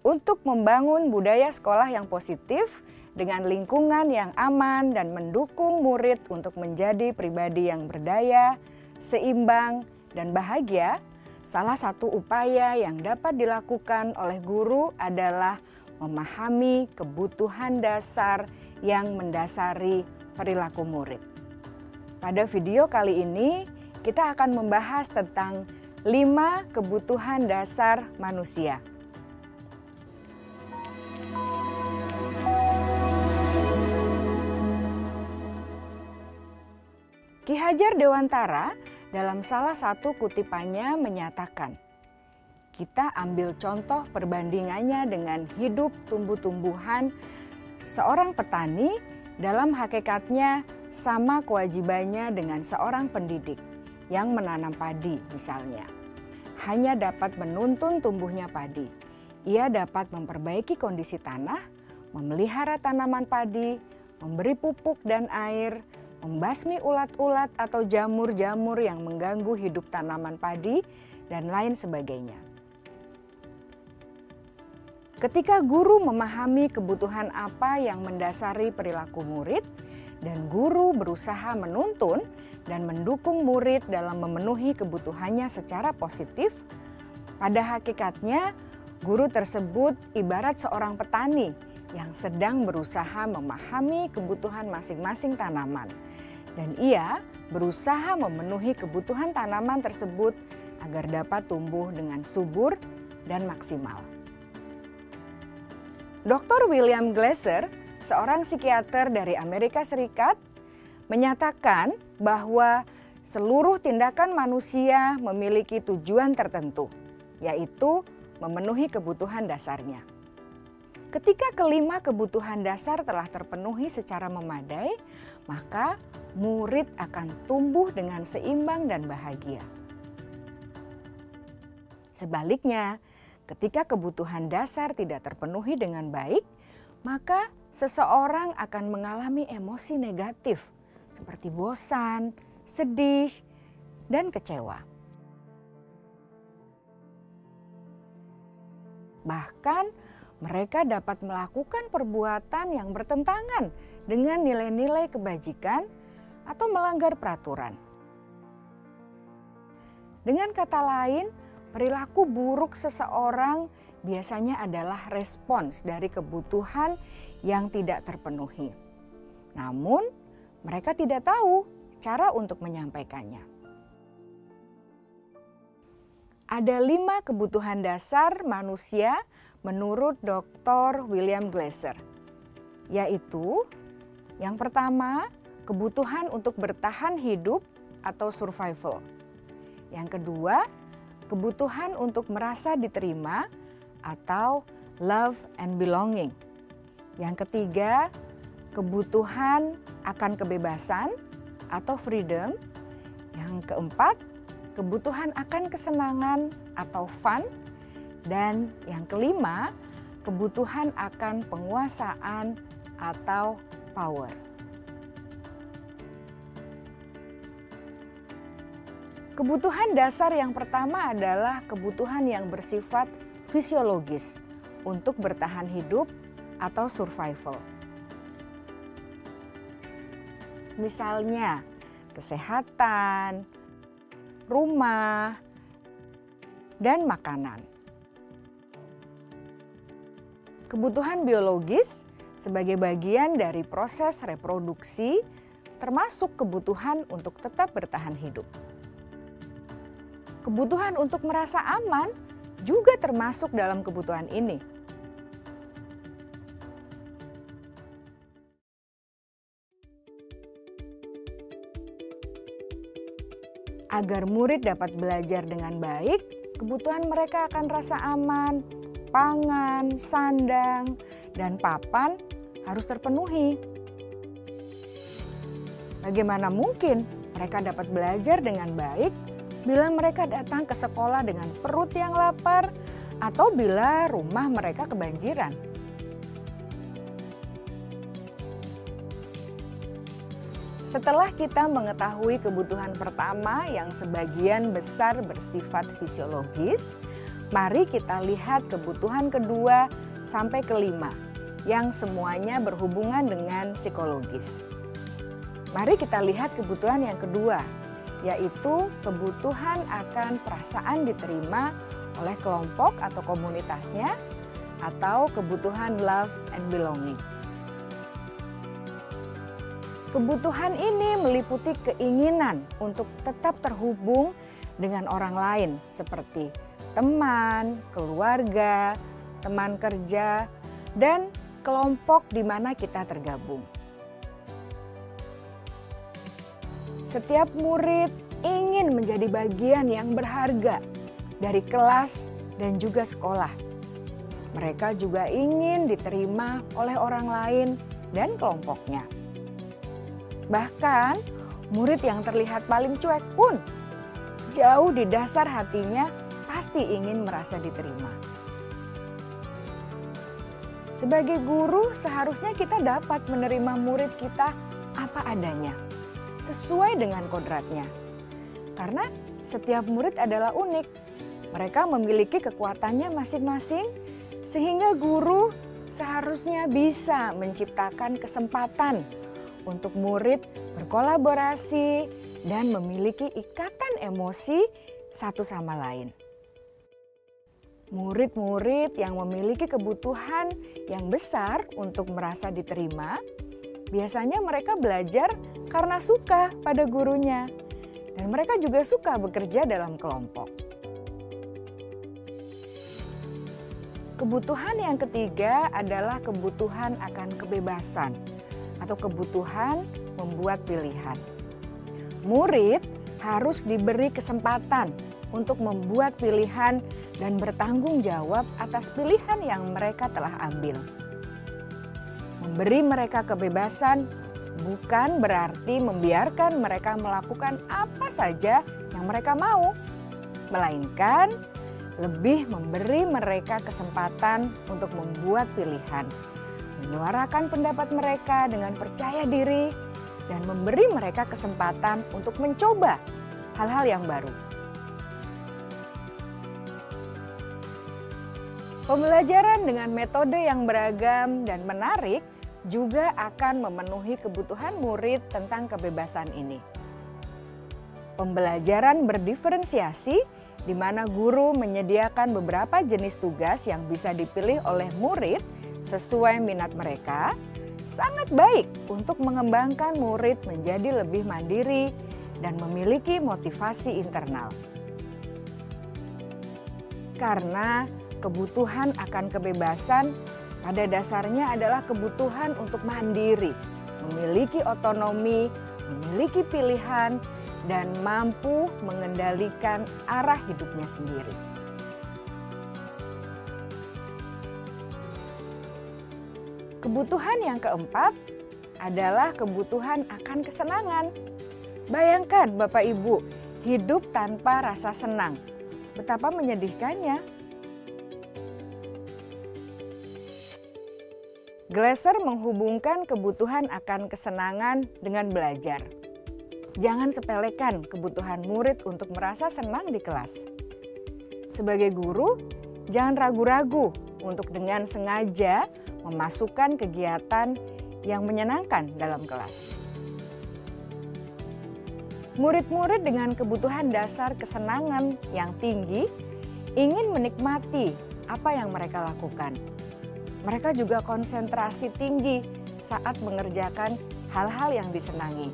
Untuk membangun budaya sekolah yang positif dengan lingkungan yang aman dan mendukung murid untuk menjadi pribadi yang berdaya, seimbang, dan bahagia, salah satu upaya yang dapat dilakukan oleh guru adalah memahami kebutuhan dasar yang mendasari perilaku murid. Pada video kali ini, kita akan membahas tentang 5 kebutuhan dasar manusia. Ki Hajar Dewantara dalam salah satu kutipannya menyatakan, kita ambil contoh perbandingannya dengan hidup tumbuh-tumbuhan. Seorang petani dalam hakikatnya sama kewajibannya dengan seorang pendidik yang menanam padi misalnya. Hanya dapat menuntun tumbuhnya padi. Ia dapat memperbaiki kondisi tanah, memelihara tanaman padi, memberi pupuk dan air, membasmi ulat-ulat atau jamur-jamur yang mengganggu hidup tanaman padi, dan lain sebagainya. Ketika guru memahami kebutuhan apa yang mendasari perilaku murid, dan guru berusaha menuntun dan mendukung murid dalam memenuhi kebutuhannya secara positif, pada hakikatnya guru tersebut ibarat seorang petani yang sedang berusaha memahami kebutuhan masing-masing tanaman, dan ia berusaha memenuhi kebutuhan tanaman tersebut agar dapat tumbuh dengan subur dan maksimal. Dr. William Glasser, seorang psikiater dari Amerika Serikat, menyatakan bahwa seluruh tindakan manusia memiliki tujuan tertentu, yaitu memenuhi kebutuhan dasarnya. Ketika kelima kebutuhan dasar telah terpenuhi secara memadai, maka murid akan tumbuh dengan seimbang dan bahagia. Sebaliknya, ketika kebutuhan dasar tidak terpenuhi dengan baik, maka seseorang akan mengalami emosi negatif seperti bosan, sedih, dan kecewa. Bahkan mereka dapat melakukan perbuatan yang bertentangan dengan nilai-nilai kebajikan atau melanggar peraturan. Dengan kata lain, perilaku buruk seseorang biasanya adalah respons dari kebutuhan yang tidak terpenuhi. Namun, mereka tidak tahu cara untuk menyampaikannya. Ada 5 kebutuhan dasar manusia menurut Dr. William Glasser, yaitu yang pertama, kebutuhan untuk bertahan hidup atau survival. Yang kedua, kebutuhan untuk merasa diterima atau love and belonging. Yang ketiga, kebutuhan akan kebebasan atau freedom. Yang keempat, kebutuhan akan kesenangan atau fun. Dan yang kelima, kebutuhan akan penguasaan atau power. Kebutuhan dasar yang pertama adalah kebutuhan yang bersifat fisiologis untuk bertahan hidup atau survival. Misalnya, kesehatan, rumah, dan makanan. Kebutuhan biologis sebagai bagian dari proses reproduksi, termasuk kebutuhan untuk tetap bertahan hidup. Kebutuhan untuk merasa aman juga termasuk dalam kebutuhan ini. Agar murid dapat belajar dengan baik, kebutuhan mereka akan rasa aman, pangan, sandang, dan papan harus terpenuhi. Bagaimana mungkin mereka dapat belajar dengan baik bila mereka datang ke sekolah dengan perut yang lapar atau bila rumah mereka kebanjiran? Setelah kita mengetahui kebutuhan pertama yang sebagian besar bersifat fisiologis, mari kita lihat kebutuhan kedua sampai kelima yang semuanya berhubungan dengan psikologis. Mari kita lihat kebutuhan yang kedua, yaitu kebutuhan akan perasaan diterima oleh kelompok atau komunitasnya, atau kebutuhan love and belonging. Kebutuhan ini meliputi keinginan untuk tetap terhubung dengan orang lain seperti teman, keluarga, teman kerja, dan kelompok di mana kita tergabung. Setiap murid ingin menjadi bagian yang berharga dari kelas dan juga sekolah. Mereka juga ingin diterima oleh orang lain dan kelompoknya. Bahkan murid yang terlihat paling cuek pun jauh di dasar hatinya pasti ingin merasa diterima. Sebagai guru seharusnya kita dapat menerima murid kita apa adanya, sesuai dengan kodratnya. Karena setiap murid adalah unik. Mereka memiliki kekuatannya masing-masing sehingga guru seharusnya bisa menciptakan kesempatan untuk murid berkolaborasi dan memiliki ikatan emosi satu sama lain. Murid-murid yang memiliki kebutuhan yang besar untuk merasa diterima, biasanya mereka belajar karena suka pada gurunya, dan mereka juga suka bekerja dalam kelompok. Kebutuhan yang ketiga adalah kebutuhan akan kebebasan atau kebutuhan membuat pilihan. Murid harus diberi kesempatan untuk membuat pilihan dan bertanggung jawab atas pilihan yang mereka telah ambil. Memberi mereka kebebasan bukan berarti membiarkan mereka melakukan apa saja yang mereka mau, melainkan lebih memberi mereka kesempatan untuk membuat pilihan, menyuarakan pendapat mereka dengan percaya diri, dan memberi mereka kesempatan untuk mencoba hal-hal yang baru. Pembelajaran dengan metode yang beragam dan menarik juga akan memenuhi kebutuhan murid tentang kebebasan ini. Pembelajaran berdiferensiasi di mana guru menyediakan beberapa jenis tugas yang bisa dipilih oleh murid sesuai minat mereka, sangat baik untuk mengembangkan murid menjadi lebih mandiri dan memiliki motivasi internal. Karena kebutuhan akan kebebasan pada dasarnya adalah kebutuhan untuk mandiri, memiliki otonomi, memiliki pilihan, dan mampu mengendalikan arah hidupnya sendiri. Kebutuhan yang keempat adalah kebutuhan akan kesenangan. Bayangkan Bapak Ibu, hidup tanpa rasa senang. Betapa menyedihkannya. Glasser menghubungkan kebutuhan akan kesenangan dengan belajar. Jangan sepelekan kebutuhan murid untuk merasa senang di kelas. Sebagai guru, jangan ragu-ragu untuk dengan sengaja memasukkan kegiatan yang menyenangkan dalam kelas. Murid-murid dengan kebutuhan dasar kesenangan yang tinggi ingin menikmati apa yang mereka lakukan. Mereka juga konsentrasi tinggi saat mengerjakan hal-hal yang disenangi.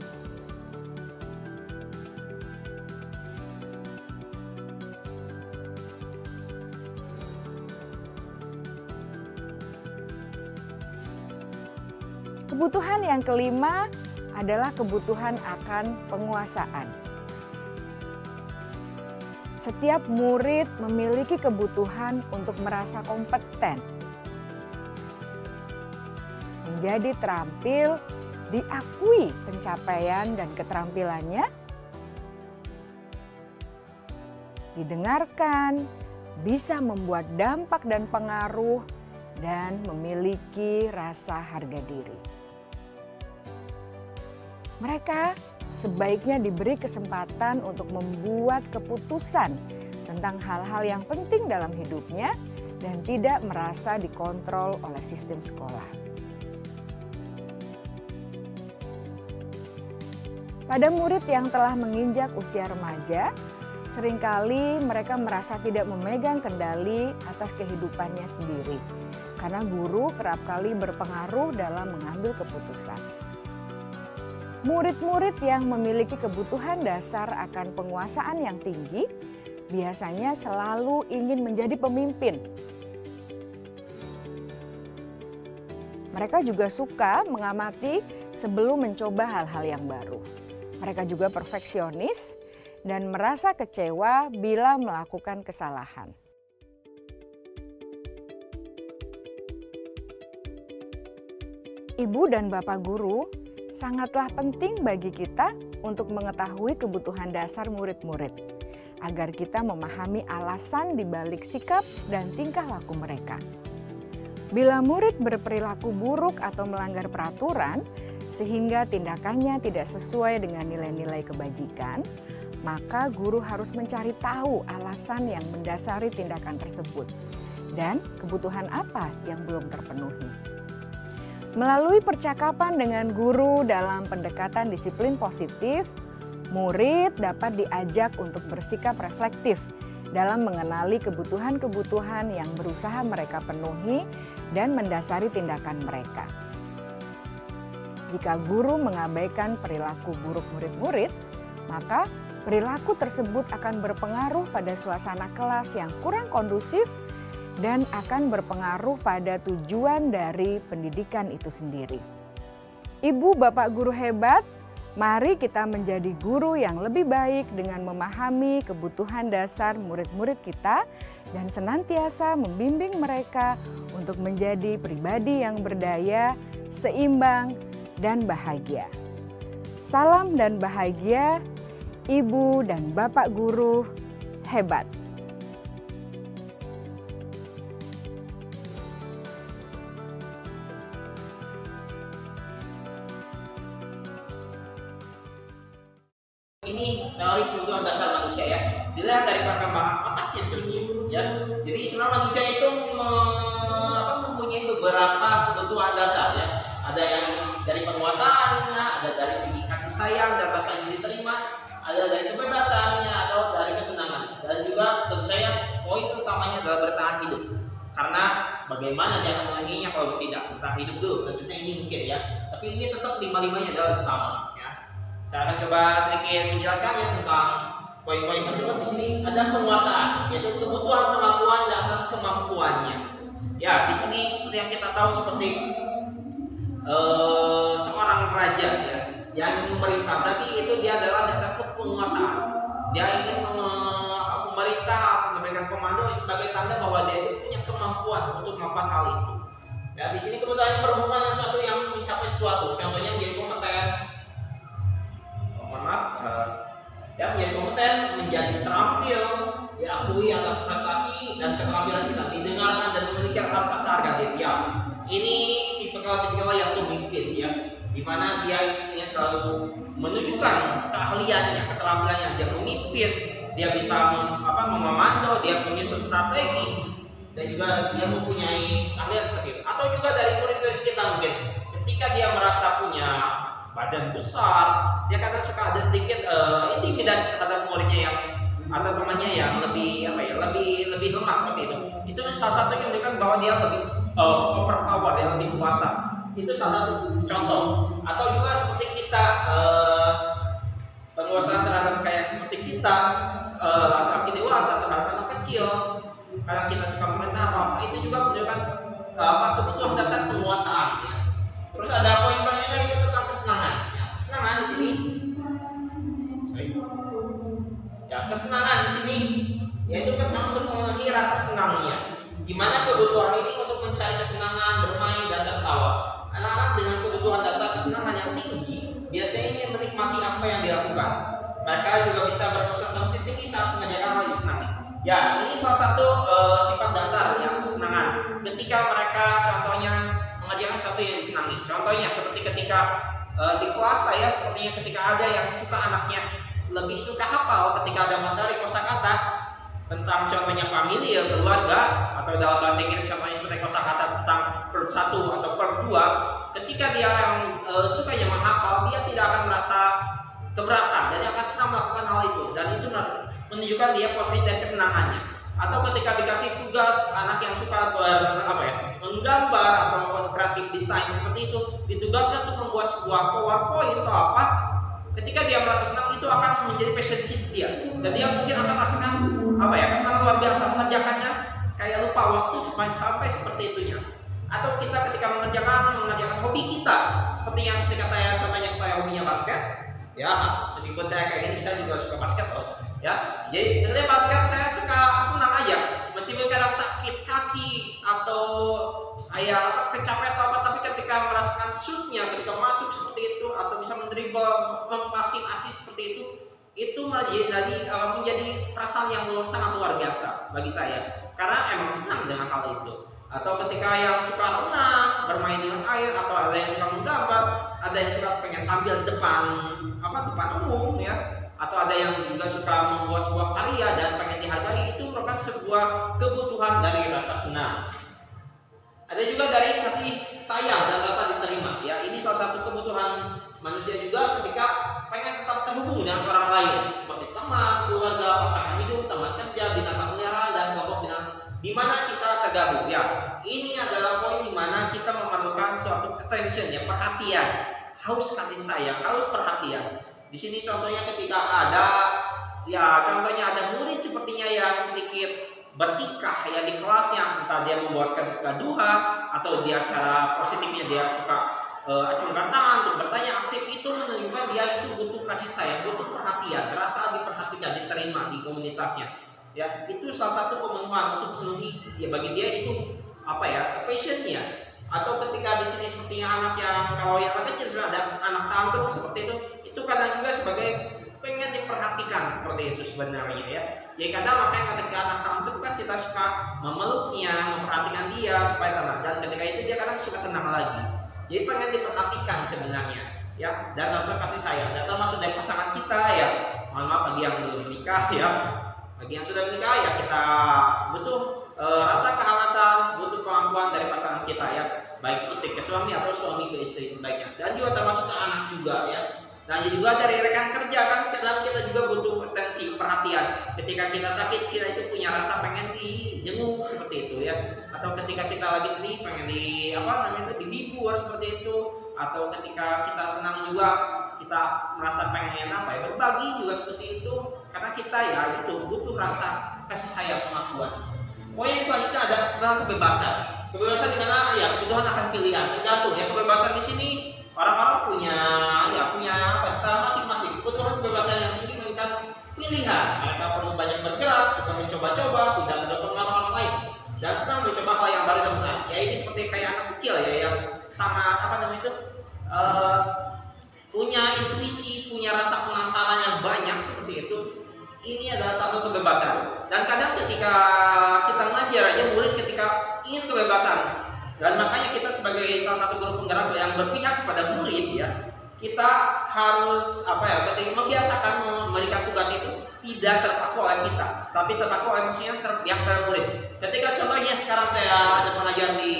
Kebutuhan yang kelima adalah kebutuhan akan penguasaan. Setiap murid memiliki kebutuhan untuk merasa kompeten, menjadi terampil, diakui pencapaian dan keterampilannya, didengarkan, bisa membuat dampak dan pengaruh, dan memiliki rasa harga diri. Mereka sebaiknya diberi kesempatan untuk membuat keputusan tentang hal-hal yang penting dalam hidupnya dan tidak merasa dikontrol oleh sistem sekolah. Pada murid yang telah menginjak usia remaja, seringkali mereka merasa tidak memegang kendali atas kehidupannya sendiri, karena guru kerap kali berpengaruh dalam mengambil keputusan. Murid-murid yang memiliki kebutuhan dasar akan penguasaan yang tinggi biasanya selalu ingin menjadi pemimpin. Mereka juga suka mengamati sebelum mencoba hal-hal yang baru. Mereka juga perfeksionis dan merasa kecewa bila melakukan kesalahan. Ibu dan Bapak guru sangatlah penting bagi kita untuk mengetahui kebutuhan dasar murid-murid, agar kita memahami alasan di balik sikap dan tingkah laku mereka. Bila murid berperilaku buruk atau melanggar peraturan, sehingga tindakannya tidak sesuai dengan nilai-nilai kebajikan, maka guru harus mencari tahu alasan yang mendasari tindakan tersebut dan kebutuhan apa yang belum terpenuhi. Melalui percakapan dengan guru dalam pendekatan disiplin positif, murid dapat diajak untuk bersikap reflektif dalam mengenali kebutuhan-kebutuhan yang berusaha mereka penuhi dan mendasari tindakan mereka. Jika guru mengabaikan perilaku buruk murid-murid, maka perilaku tersebut akan berpengaruh pada suasana kelas yang kurang kondusif dan akan berpengaruh pada tujuan dari pendidikan itu sendiri. Ibu, Bapak guru hebat, mari kita menjadi guru yang lebih baik dengan memahami kebutuhan dasar murid-murid kita dan senantiasa membimbing mereka untuk menjadi pribadi yang berdaya, seimbang, dan bahagia. Salam dan bahagia, Ibu dan Bapak guru hebat. Ini teori kebutuhan dasar manusia ya. Dilihat dari perkembangan otak yang sendiri ya. Jadi sebenarnya manusia itu mempunyai beberapa kebutuhan dasar ya. Ada yang dari penguasaannya, ada dari segi kasih sayang dan rasa ingin diterima, ada dari kebebasannya atau dari kesenangan. Dan juga tentu saja poin utamanya adalah bertahan hidup. Karena bagaimana dia akan mengakhirinya kalau tidak bertahan hidup dulu. Tentunya ini mungkin ya. Tapi ini tetap lima-limanya adalah utama. Saya akan coba sedikit menjelaskan ya tentang poin-poin tersebut. Di sini ada penguasaan, yaitu kebutuhan pengakuan di atas kemampuannya. Ya, di sini seperti yang kita tahu seperti seorang raja ya, yang memerintah. Berarti itu dia adalah dasar penguasaan. Dia ingin memerintah atau memberikan komando sebagai tanda bahwa dia itu punya kemampuan untuk melakukan hal itu. Ya, di sini kebutuhan berhubungan dengan sesuatu yang mencapai sesuatu. Contohnya menjadi kompeten. Yang menjadi menjadi kompeten, menjadi terampil, diakui atas prestasi dan keterampilan kita, didengarkan dan memiliki harga diri. Ya, ini tipikal yang pemimpin ya, di mana dia ingin selalu menunjukkan keahliannya, keterampilannya, dia memimpin, dia bisa memantau, dia menyusun strategi, dan juga dia mempunyai keahlian seperti itu. Atau juga dari murid-murid kita mungkin, ketika dia merasa punya badan besar, dia kadang suka ada sedikit intimidasi terhadap muridnya yang atau temannya yang lebih lebih lemah seperti itu. Itu salah satu yang menunjukkan bahwa dia lebih overpower, yang lebih kuasa. Itu salah satu contoh. Atau juga seperti kita penguasaan terhadap kayak seperti kita laki-laki dewasa terhadap anak kecil, kadang kita suka memerintah apa, itu juga menunjukkan kebutuhan dasar penguasaan ya. Terus ada poin selanjutnya itu tentang kesenangan. Ya, kesenangan di sini. Ya, kesenangan di sini yaitu kesenangan untuk memenuhi rasa senangnya. Di mana kebutuhan ini untuk mencari kesenangan, bermain dan tertawa. Anak-anak dengan kebutuhan dasar kesenangan yang tinggi biasanya ingin menikmati apa yang dilakukan. Mereka juga bisa berkonsentrasi tinggi saat mengerjakan hal yang disenangi. Ya, ini salah satu sifat dasar yang kesenangan. Ketika mereka contohnya mengerjakan sesuatu yang disenangi. Contohnya seperti ketika di kelas saya, sepertinya ketika ada yang suka anaknya lebih suka hafal ketika ada materi kosakata tentang contohnya familia, keluarga, atau dalam bahasa Inggris contohnya seperti kosakata tentang verb 1 atau verb 2, ketika dia yang sukanya menghafal, dia tidak akan merasa keberatan dan dia akan senang melakukan hal itu, dan itu menunjukkan dia potensi dari kesenangannya. Atau ketika dikasih tugas anak yang suka menggambar atau kreatif desain seperti itu, ditugaskan untuk membuat sebuah PowerPoint atau apa, ketika dia merasa senang, itu akan menjadi passion dia, dan dia mungkin akan merasakan kesenangan luar biasa mengerjakannya, kayak lupa waktu sampai seperti itunya. Atau kita ketika mengerjakan hobi kita, seperti yang ketika saya contohnya saya hobinya basket, ya meskipun saya kayak gini saya juga suka basket loh. Ya, jadi ketika basket saya suka senang aja, meskipun kadang sakit kaki atau kecapean atau apa, tapi ketika merasakan shootnya, ketika masuk seperti itu atau bisa mendribble, mempassing assist seperti itu menjadi perasaan yang sangat luar biasa bagi saya, karena emang senang dengan hal itu. Atau ketika yang suka renang, bermain dengan air, atau ada yang suka menggambar, ada yang suka pengen tampil depan umum ya, atau ada yang juga suka membuat sebuah karya dan pengen dihargai, itu merupakan sebuah kebutuhan dari rasa senang. Ada juga dari kasih sayang dan rasa diterima. Ya, ini salah satu kebutuhan manusia juga ketika pengen tetap terhubung dengan orang lain, seperti teman, keluarga, pasangan hidup, teman kerja, binatang peliharaan dan kelompok binatang di mana kita tergabung. Ya, ini adalah poin di mana kita memerlukan suatu attention ya, perhatian, haus kasih sayang, haus perhatian. Di sini contohnya ketika ada murid sepertinya yang sedikit bertikah ya di kelasnya, entah dia membuat kegaduhan atau dia cara positifnya dia suka acungkan tangan untuk bertanya aktif, itu menunjukkan dia itu butuh kasih sayang, butuh perhatian, merasa diperhatikan, diterima di komunitasnya. Ya, itu salah satu pemenuhan untuk memenuhi ya bagi dia itu passionnya. Atau ketika di sini sepertinya anak yang kalau yang kecil sudah ada anak tantrum seperti itu kadang juga sebagai pengen diperhatikan seperti itu sebenarnya ya. Jadi kadang makanya ketika anak tantrum kan kita suka memeluknya, memperhatikan dia supaya tenang, dan ketika itu dia kadang suka tenang lagi. Jadi pengen diperhatikan sebenarnya ya, dan langsung kasih sayang. Dan termasuk dari pasangan kita ya, mohon maaf bagi yang belum menikah ya, bagi yang sudah menikah ya kita butuh rasa kehangatan, butuh pengakuan dari pasangan kita ya, baik istri ke suami atau suami ke istri sebaiknya, dan juga termasuk ke anak juga ya. Dan juga dari rekan kerja kan kadang kita juga butuh atensi, perhatian. Ketika kita sakit, kita itu punya rasa pengen dijenguk seperti itu ya. Atau ketika kita lagi sedih pengen dihibur seperti itu. Atau ketika kita senang juga kita merasa pengen berbagi juga seperti itu. Karena kita ya itu butuh rasa kasih sayang, pengakuan. Poin yang selanjutnya ada tentang kebebasan. Kebebasan di mana ya kebutuhan akan pilihan, tergantung ya. Kebebasan di sini orang-orang punya style masing-masing. Kebutuhan kebebasan yang tinggi memberikan pilihan. Mereka perlu banyak bergerak, suka mencoba-coba, tidak ada pengaruh orang lain, dan senang mencoba hal yang baru dan menarik. Ya, ini seperti kayak anak kecil ya yang sangat punya intuisi, punya rasa penasaran yang banyak seperti itu. ini adalah satu kebebasan. Dan kadang ketika kita ngajar aja murid ketika ingin kebebasan, dan makanya kita sebagai salah satu guru penggerak yang berpihak kepada murid ya, kita harus membiasakan memberikan tugas itu tidak terpaku oleh kita, tapi terpaku oleh maksudnya terpihak pada murid. Ketika contohnya sekarang saya ada mengajar di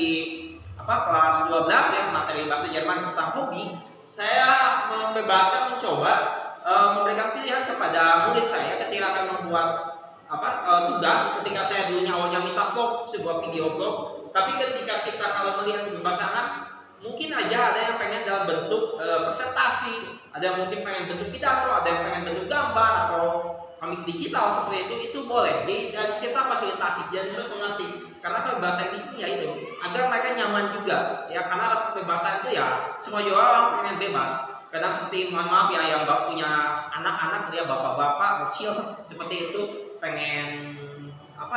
kelas 12 ya, materi bahasa Jerman tentang hobi, saya membebaskan mencoba memberikan pilihan kepada murid saya ketika akan membuat tugas. Ketika saya dulunya awalnya minta vlog, sebuah video vlog, tapi ketika kita kalau melihat kebebasan anak, mungkin aja ada yang pengen dalam bentuk presentasi, ada yang mungkin pengen bentuk pidato, ada yang pengen bentuk gambar atau komik digital seperti itu boleh. Jadi dan kita fasilitasi dan harus mengerti karena kebebasan di sini ya itu agar mereka nyaman juga ya, karena rasa kebebasan itu ya semua orang pengen bebas. Kadang seperti mohon maaf ya yang punya anak-anak dia bapak-bapak kecil seperti itu pengen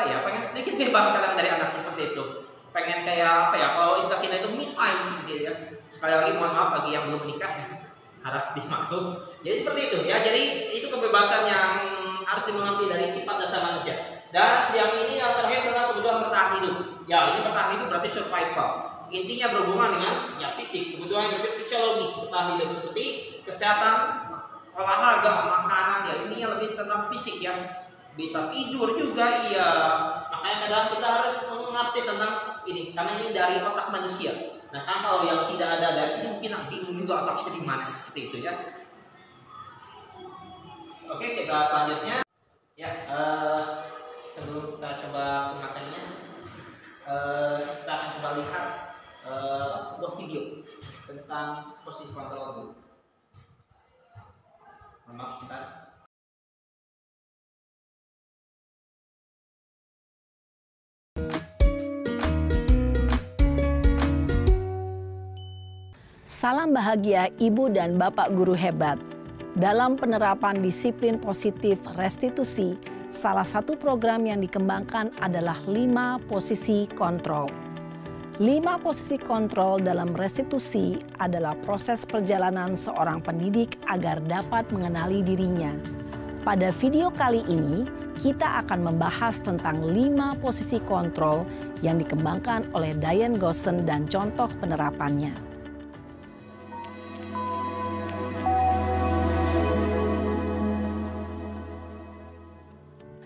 pengen sedikit bebas kadang dari anak seperti itu, pengen kayak kalau istilah kita itu me time seperti itu ya. Sekali lagi mohon maaf bagi yang belum menikah harap dimaklum. Jadi seperti itu ya, jadi itu kebebasan yang harus dimengerti dari sifat dasar manusia. Dan yang ini yang terakhir tentang kebutuhan bertahan hidup. Ya, ini bertahan hidup berarti survival. Intinya berhubungan dengan ya fisik, kebutuhan yang fisiologis bertahan hidup seperti kesehatan, olahraga, makanan ya, ini yang lebih tentang fisik ya. Bisa tidur juga iya. Makanya kadang kita harus mengerti tentang ini karena ini dari otak manusia. Nah, kan kalau yang tidak ada dari sini mungkin bingung juga otaknya di mana seperti itu ya. Oke, kita selanjutnya ya sebelum kita coba ke materinya, kita akan coba lihat sebuah video tentang posisi kontrol dulu. Maaf kita. Salam bahagia Ibu dan Bapak guru hebat. Dalam penerapan disiplin positif restitusi, salah satu program yang dikembangkan adalah 5 posisi kontrol. 5 posisi kontrol dalam restitusi adalah proses perjalanan seorang pendidik agar dapat mengenali dirinya. Pada video kali ini, kita akan membahas tentang 5 posisi kontrol yang dikembangkan oleh Diane Goossen dan contoh penerapannya.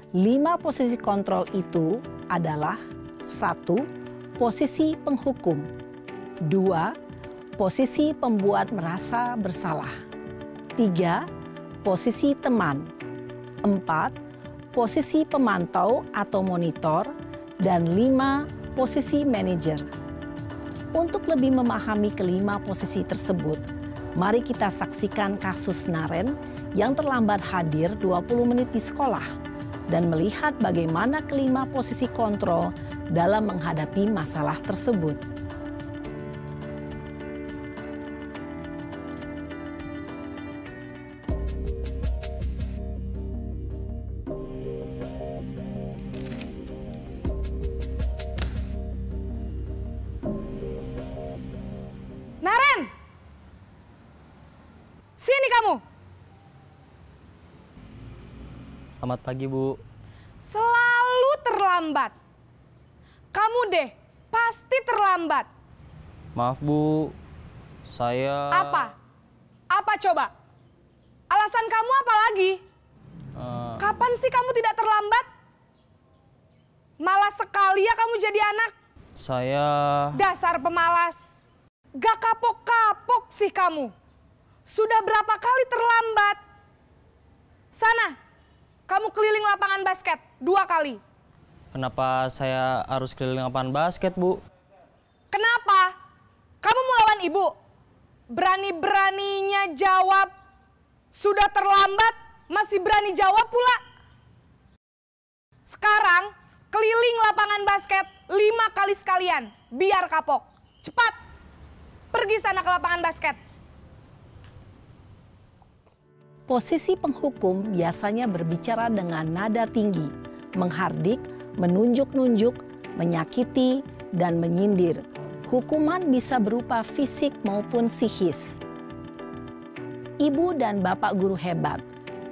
5 posisi kontrol itu adalah 1. Posisi penghukum. 2. Posisi pembuat merasa bersalah. 3. Posisi teman. 4. Posisi pemantau atau monitor. Dan 5. Posisi manajer. Untuk lebih memahami kelima posisi tersebut, mari kita saksikan kasus Naren yang terlambat hadir 20 menit di sekolah dan melihat bagaimana kelima posisi kontrol dalam menghadapi masalah tersebut. Naren! Sini kamu! Selamat pagi, Bu. Selalu terlambat. Kamu deh, pasti terlambat. Maaf, Bu. Saya... Apa? Apa coba? Alasan kamu apa lagi? Kapan sih kamu tidak terlambat? Malas sekali ya kamu jadi anak. Saya... Dasar pemalas. Gak kapok-kapok sih kamu. Sudah berapa kali terlambat? Sana. Kamu keliling lapangan basket 2 kali. Kenapa saya harus keliling lapangan basket, Bu? Kenapa? Kamu mau lawan ibu? Berani-beraninya jawab. Sudah terlambat, masih berani jawab pula. Sekarang, keliling lapangan basket 5 kali sekalian. Biar kapok. Cepat. Pergi sana ke lapangan basket. Posisi penghukum biasanya berbicara dengan nada tinggi, menghardik, menunjuk-nunjuk, menyakiti, dan menyindir. Hukuman bisa berupa fisik maupun psikis. Ibu dan Bapak guru hebat,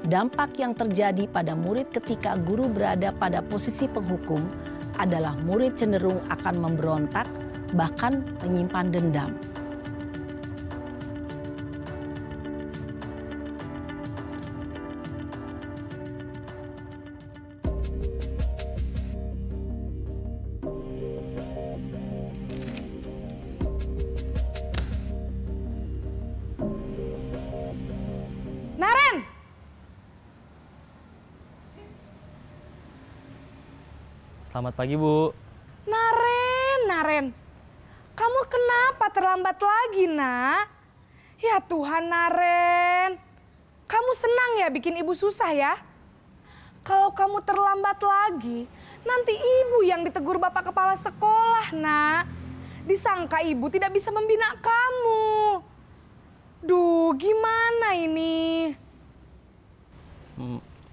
Dampak yang terjadi pada murid ketika guru berada pada posisi penghukum adalah murid cenderung akan memberontak, bahkan menyimpan dendam. Naren! Selamat pagi, Bu. Naren. Kamu kenapa terlambat lagi, Nak? Ya Tuhan, Naren. Kamu senang ya bikin ibu susah ya? Kalau kamu terlambat lagi, nanti ibu yang ditegur bapak kepala sekolah, Nak. Disangka ibu tidak bisa membina kamu. Duh, gimana ini?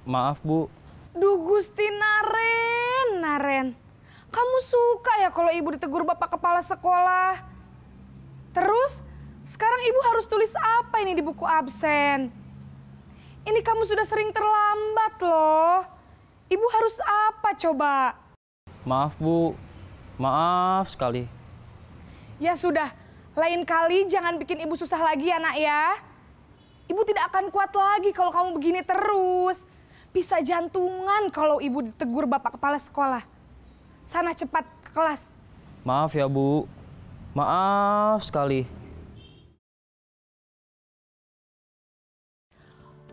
Maaf, Bu. Duh Gusti Naren. Kamu suka ya kalau ibu ditegur bapak kepala sekolah? Terus, sekarang ibu harus tulis apa ini di buku absen? Ini kamu sudah sering terlambat loh. Ibu harus apa coba? Maaf, Bu. Maaf sekali. Ya sudah, lain kali jangan bikin ibu susah lagi ya, Nak ya. Ibu tidak akan kuat lagi kalau kamu begini terus. Bisa jantungan kalau ibu ditegur bapak kepala sekolah. Sana cepat ke kelas. Maaf ya, Bu. Maaf sekali.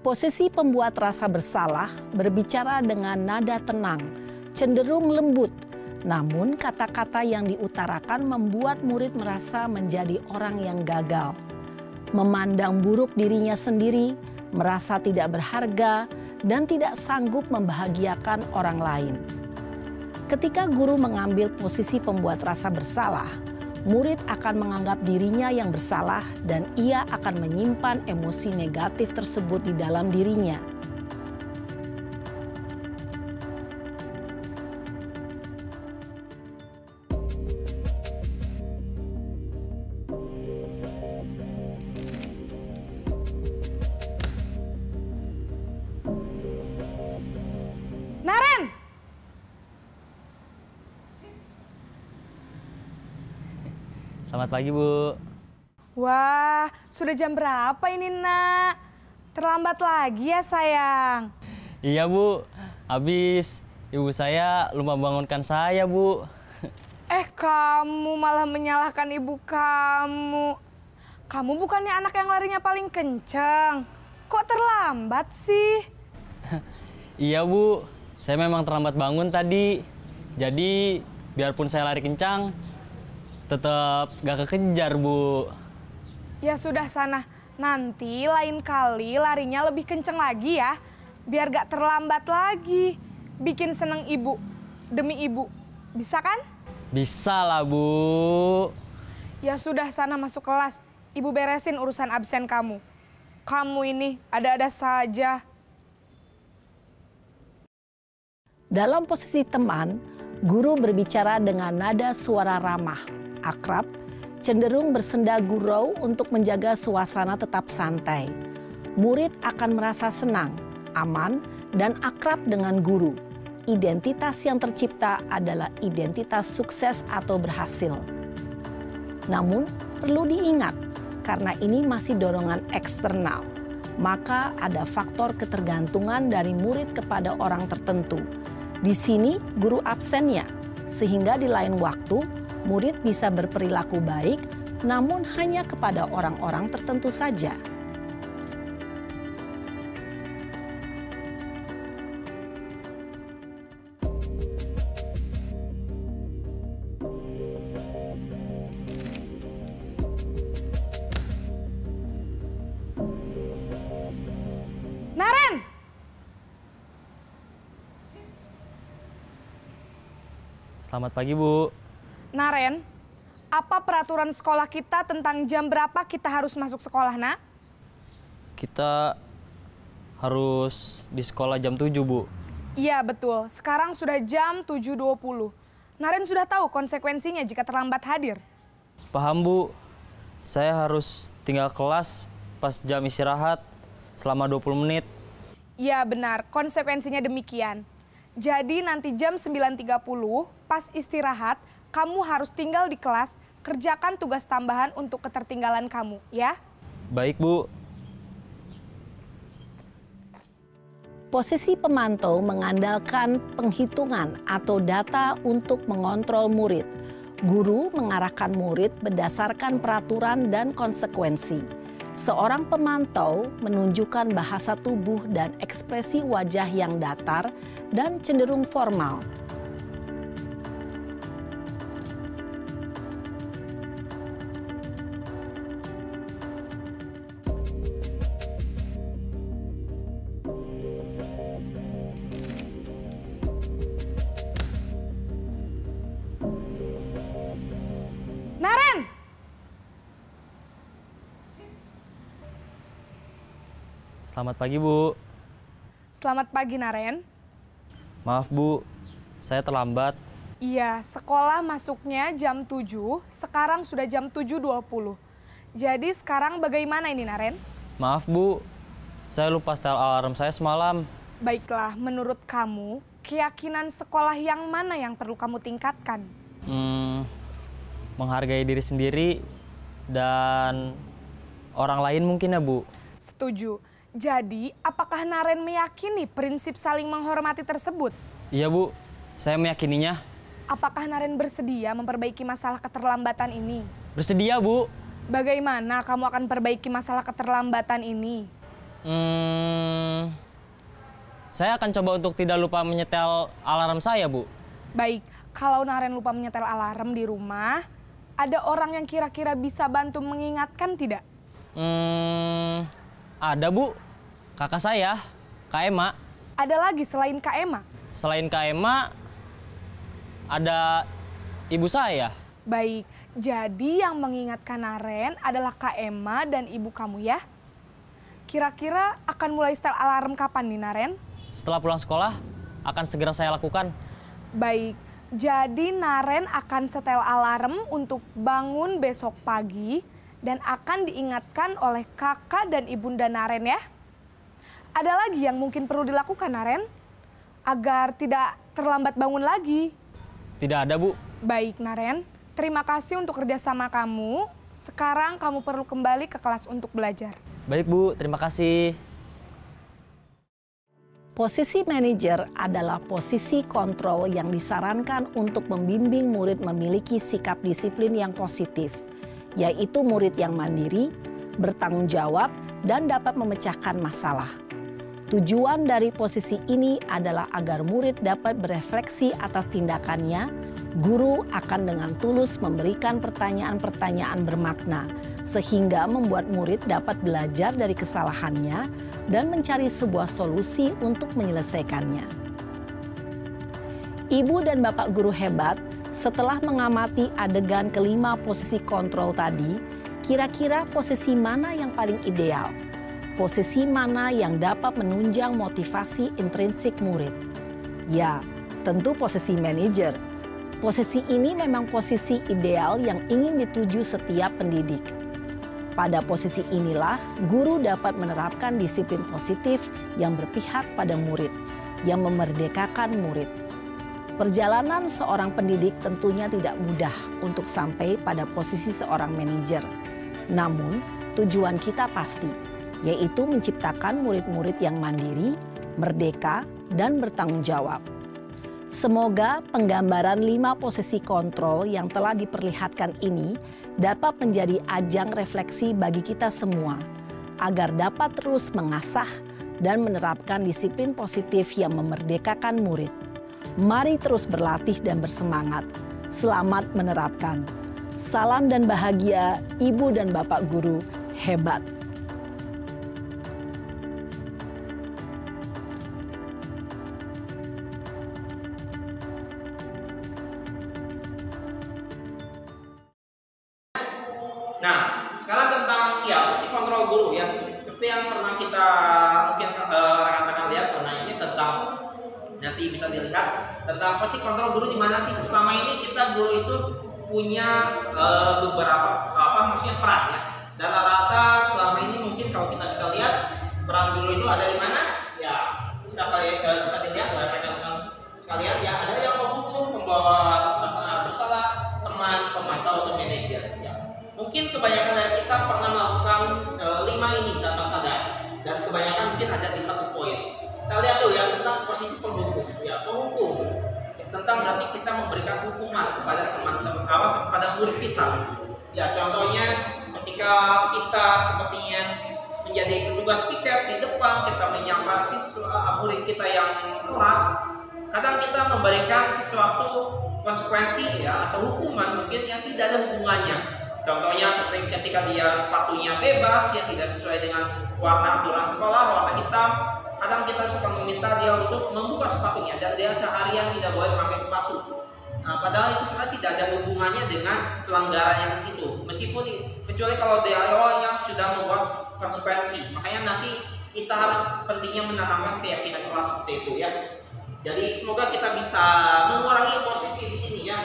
Posisi pembuat rasa bersalah berbicara dengan nada tenang, cenderung lembut. Namun kata-kata yang diutarakan membuat murid merasa menjadi orang yang gagal. Memandang buruk dirinya sendiri, merasa tidak berharga, dan tidak sanggup membahagiakan orang lain. Ketika guru mengambil posisi pembuat rasa bersalah, murid akan menganggap dirinya yang bersalah dan ia akan menyimpan emosi negatif tersebut di dalam dirinya. Naren! Selamat pagi, Bu. Wah, sudah jam berapa ini, Nak? Terlambat lagi ya, sayang. Iya, Bu. Habis ibu saya lupa bangunkan saya, Bu. Kamu malah menyalahkan ibu kamu. Kamu bukannya anak yang larinya paling kenceng. Kok terlambat sih? Iya, Bu. Saya memang terlambat bangun tadi. Jadi, biarpun saya lari kencang, tetap gak kekejar, Bu. Ya sudah sana, nanti lain kali larinya lebih kenceng lagi ya. Biar gak terlambat lagi. Bikin seneng ibu, demi ibu. Bisa kan? Bisa lah, Bu. Ya sudah sana masuk kelas. Ibu beresin urusan absen kamu. Kamu ini ada-ada saja. Dalam posisi teman, guru berbicara dengan nada suara ramah, akrab, cenderung bersenda gurau untuk menjaga suasana tetap santai. Murid akan merasa senang, aman, dan akrab dengan guru. Identitas yang tercipta adalah identitas sukses atau berhasil. Namun, perlu diingat, karena ini masih dorongan eksternal, maka ada faktor ketergantungan dari murid kepada orang tertentu. Di sini guru absennya, sehingga di lain waktu murid bisa berperilaku baik, namun hanya kepada orang-orang tertentu saja. Naren! Selamat pagi, Bu. Naren, apa peraturan sekolah kita tentang jam berapa kita harus masuk sekolah, Nak? Kita harus di sekolah jam 7, Bu. Iya, betul. Sekarang sudah jam 7.20. Naren sudah tahu konsekuensinya jika terlambat hadir. Paham, Bu. Saya harus tinggal kelas pas jam istirahat selama 20 menit. Ya benar, konsekuensinya demikian. Jadi nanti jam 9.30 pas istirahat, kamu harus tinggal di kelas, kerjakan tugas tambahan untuk ketertinggalan kamu, ya. Baik, Bu. Posisi pemantau mengandalkan penghitungan atau data untuk mengontrol murid. Guru mengarahkan murid berdasarkan peraturan dan konsekuensi. Seorang pemantau menunjukkan bahasa tubuh dan ekspresi wajah yang datar dan cenderung formal. Naren! Selamat pagi, Bu. Selamat pagi, Naren. Maaf, Bu. Saya terlambat. Iya, sekolah masuknya jam 7, sekarang sudah jam 7.20. Jadi sekarang bagaimana ini, Naren? Maaf, Bu. Saya lupa setel alarm saya semalam. Baiklah, menurut kamu, keyakinan sekolah yang mana yang perlu kamu tingkatkan? Menghargai diri sendiri dan orang lain mungkin ya, Bu. Setuju. Jadi, apakah Naren meyakini prinsip saling menghormati tersebut? Iya, Bu. Saya meyakininya. Apakah Naren bersedia memperbaiki masalah keterlambatan ini? Bersedia, Bu. Bagaimana kamu akan perbaiki masalah keterlambatan ini? Saya akan coba untuk tidak lupa menyetel alarm saya, Bu. Baik, kalau Naren lupa menyetel alarm di rumah, ada orang yang kira-kira bisa bantu mengingatkan tidak? Ada, Bu. Kakak saya, Kak Ema. Ada lagi selain Kak Ema? Selain Kak Ema, ada ibu saya. Baik, jadi yang mengingatkan Naren adalah Kak Ema dan ibu kamu ya? Kira-kira akan mulai setel alarm kapan nih, Naren? Setelah pulang sekolah, akan segera saya lakukan. Baik, jadi Naren akan setel alarm untuk bangun besok pagi dan akan diingatkan oleh kakak dan ibunda Naren ya. Ada lagi yang mungkin perlu dilakukan, Naren? Agar tidak terlambat bangun lagi. Tidak ada, Bu. Baik, Naren. Terima kasih untuk kerjasama kamu. Sekarang kamu perlu kembali ke kelas untuk belajar. Baik, Bu. Terima kasih. Posisi manajer adalah posisi kontrol yang disarankan untuk membimbing murid memiliki sikap disiplin yang positif, yaitu murid yang mandiri, bertanggung jawab, dan dapat memecahkan masalah. Tujuan dari posisi ini adalah agar murid dapat berefleksi atas tindakannya. Guru akan dengan tulus memberikan pertanyaan-pertanyaan bermakna, sehingga membuat murid dapat belajar dari kesalahannya dan mencari sebuah solusi untuk menyelesaikannya. Ibu dan Bapak guru hebat, setelah mengamati adegan kelima posisi kontrol tadi, kira-kira posisi mana yang paling ideal? Posisi mana yang dapat menunjang motivasi intrinsik murid? Ya, tentu posisi manajer. Posisi ini memang posisi ideal yang ingin dituju setiap pendidik. Pada posisi inilah, guru dapat menerapkan disiplin positif yang berpihak pada murid, yang memerdekakan murid. Perjalanan seorang pendidik tentunya tidak mudah untuk sampai pada posisi seorang manajer. Namun, tujuan kita pasti, yaitu menciptakan murid-murid yang mandiri, merdeka, dan bertanggung jawab. Semoga penggambaran 5 posisi kontrol yang telah diperlihatkan ini dapat menjadi ajang refleksi bagi kita semua, agar dapat terus mengasah dan menerapkan disiplin positif yang memerdekakan murid. Mari terus berlatih dan bersemangat. Selamat menerapkan. Salam dan bahagia, Ibu dan Bapak guru hebat. Nah, sekarang tentang ya posisi kontrol guru ya. Seperti yang pernah kita mungkin rekan-rekan lihat pernah ini tentang nanti bisa dilihat tentang posisi kontrol guru di mana sih selama ini kita guru itu punya beberapa maksudnya peran ya. Dan rata-rata selama ini mungkin kalau kita bisa lihat peran guru itu ada di mana? Ya bisa dilihat oleh rekan-rekan sekalian ya, ada yang penghukum, pembawa bersalah, teman, pemantau atau manajer ya. Mungkin kebanyakan dari kita pernah melakukan 5 ini tanpa sadar, dan kebanyakan mungkin ada di satu poin. Kita lihat dulu ya tentang posisi penghukum ya. Penghukum tentang berarti kita memberikan hukuman kepada teman-teman, kepada murid kita ya. Contohnya ketika kita sepertinya menjadi petugas piket di depan, kita menyapa siswa murid kita yang telat, kadang kita memberikan sesuatu konsekuensi ya atau hukuman mungkin yang tidak ada hubungannya. Contohnya seperti ketika dia sepatunya bebas ya, tidak sesuai dengan warna aturan sekolah, warna hitam, kadang kita suka meminta dia untuk membuka sepatunya dan dia seharian tidak boleh memakai sepatu. Nah, padahal itu sebenarnya tidak ada hubungannya dengan pelanggaran yang itu, meskipun kecuali kalau dia awalnya sudah membuat konsekuensi. Makanya nanti kita harus pentingnya menanamkan keyakinan kelas seperti itu ya. Jadi semoga kita bisa mengurangi posisi di sini ya.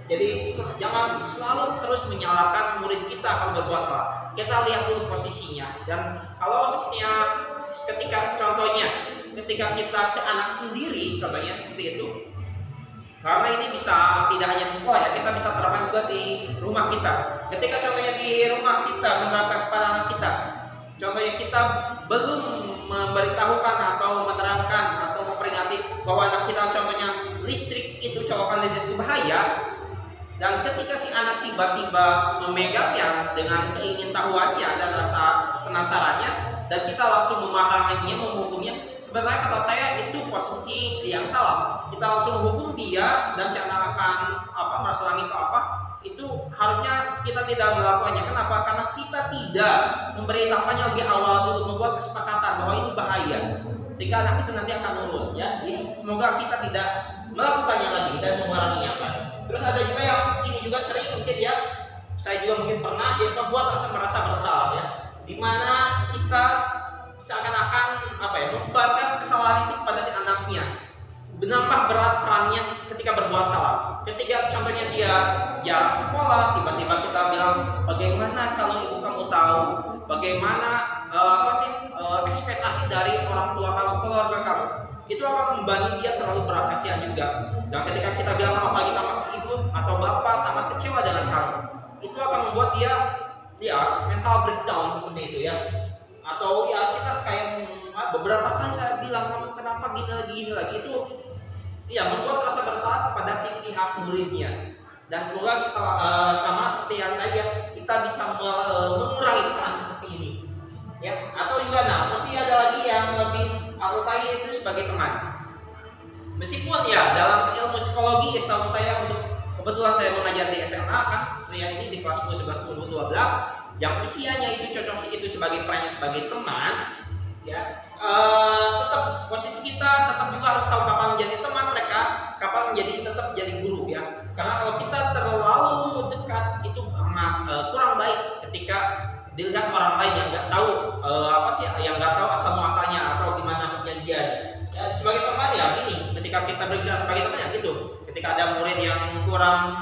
Jadi jangan selalu terus menyalahkan murid kita kalau berbuat salah. Kita lihat dulu posisinya. Dan kalau sepertinya ketika contohnya ketika kita ke anak sendiri, contohnya seperti itu. Karena ini bisa tidak hanya di sekolah ya, kita bisa terapkan juga di rumah kita. Ketika contohnya di rumah kita menerapkan kepada anak kita, contohnya kita belum memberitahukan atau menerangkan atau memperingati bahwa anak kita contohnya listrik itu, colokan listrik itu bahaya. Dan ketika si anak tiba-tiba memegangnya dengan keingintahuannya dan rasa penasarannya, dan kita langsung memarahinya, menghukumnya, sebenarnya kata saya itu posisi yang salah. Kita langsung menghukum dia dan si anak akan merasa nangis atau apa, itu harusnya kita tidak melakukannya. Kenapa? Karena kita tidak memberitahukannya lebih awal dulu, membuat kesepakatan bahwa ini bahaya, sehingga anak itu nanti akan nurut ya. Jadi semoga kita tidak melakukannya lagi dan menguranginya kan. Terus ada juga yang ini juga sering mungkin ya, saya juga mungkin pernah ya, membuat merasa bersalah ya, dimana kita seakan-akan membebankan kesalahan itu kepada si anaknya, menambah berat perannya ketika berbuat salah. Ketika contohnya dia jarang sekolah, tiba-tiba kita bilang, bagaimana kalau ibu kamu tahu, bagaimana ekspektasi dari orang tua kamu, keluarga kamu, itu akan membebani dia terlalu berat, kasihan juga. Dan ketika kita bilang apalagi sama ibu atau bapak sangat kecewa dengan kamu, itu akan membuat dia mental breakdown seperti itu ya. Atau ya kita kayak beberapa kali saya bilang, kamu kenapa gini lagi, itu ya membuat rasa bersalah kepada si pihak muridnya. Dan semoga sama seperti yang tadi ya, kita bisa mengurangi peran seperti ini ya. Atau juga posisi ada lagi yang lebih atau saya itu sebagai teman. Meskipun ya dalam ilmu psikologi setahu saya, untuk kebetulan saya mengajar di SMA kan, seperti yang ini di kelas 10, 11, 10, 12, yang usianya itu cocok itu sebagai perannya sebagai teman ya. Tetap posisi kita tetap juga harus tahu kapan menjadi teman mereka, kapan tetap menjadi guru ya. Karena kalau kita terlalu dekat itu kurang baik ketika dilihat orang lain yang nggak tahu yang nggak tahu asal muasalnya atau gimana perjanjian. Ya, sebagai teman ya gini, ketika kita berbicara sebagai teman ya gitu. Ketika ada murid yang kurang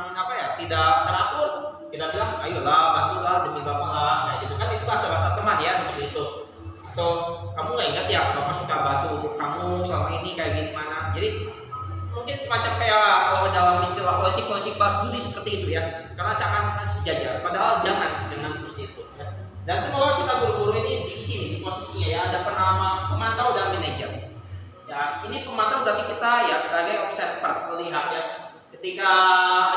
tidak teratur, kita bilang ayolah bantulah demi bapak lah, nah gitu kan, itu bahasa teman ya seperti itu. Atau kamu nggak ingat ya bapak suka bantu kamu selama ini kayak gimana. Jadi mungkin semacam kayak kalau dalam istilah politik balas budi seperti itu ya, karena seakan-akan sejajar, padahal jangan seperti itu ya. Dan semoga kita guru-guru ini di sini di posisinya ya, ada pemantau dan manajer ya. Ini pemantau berarti kita ya sebagai observer, melihat ya, ketika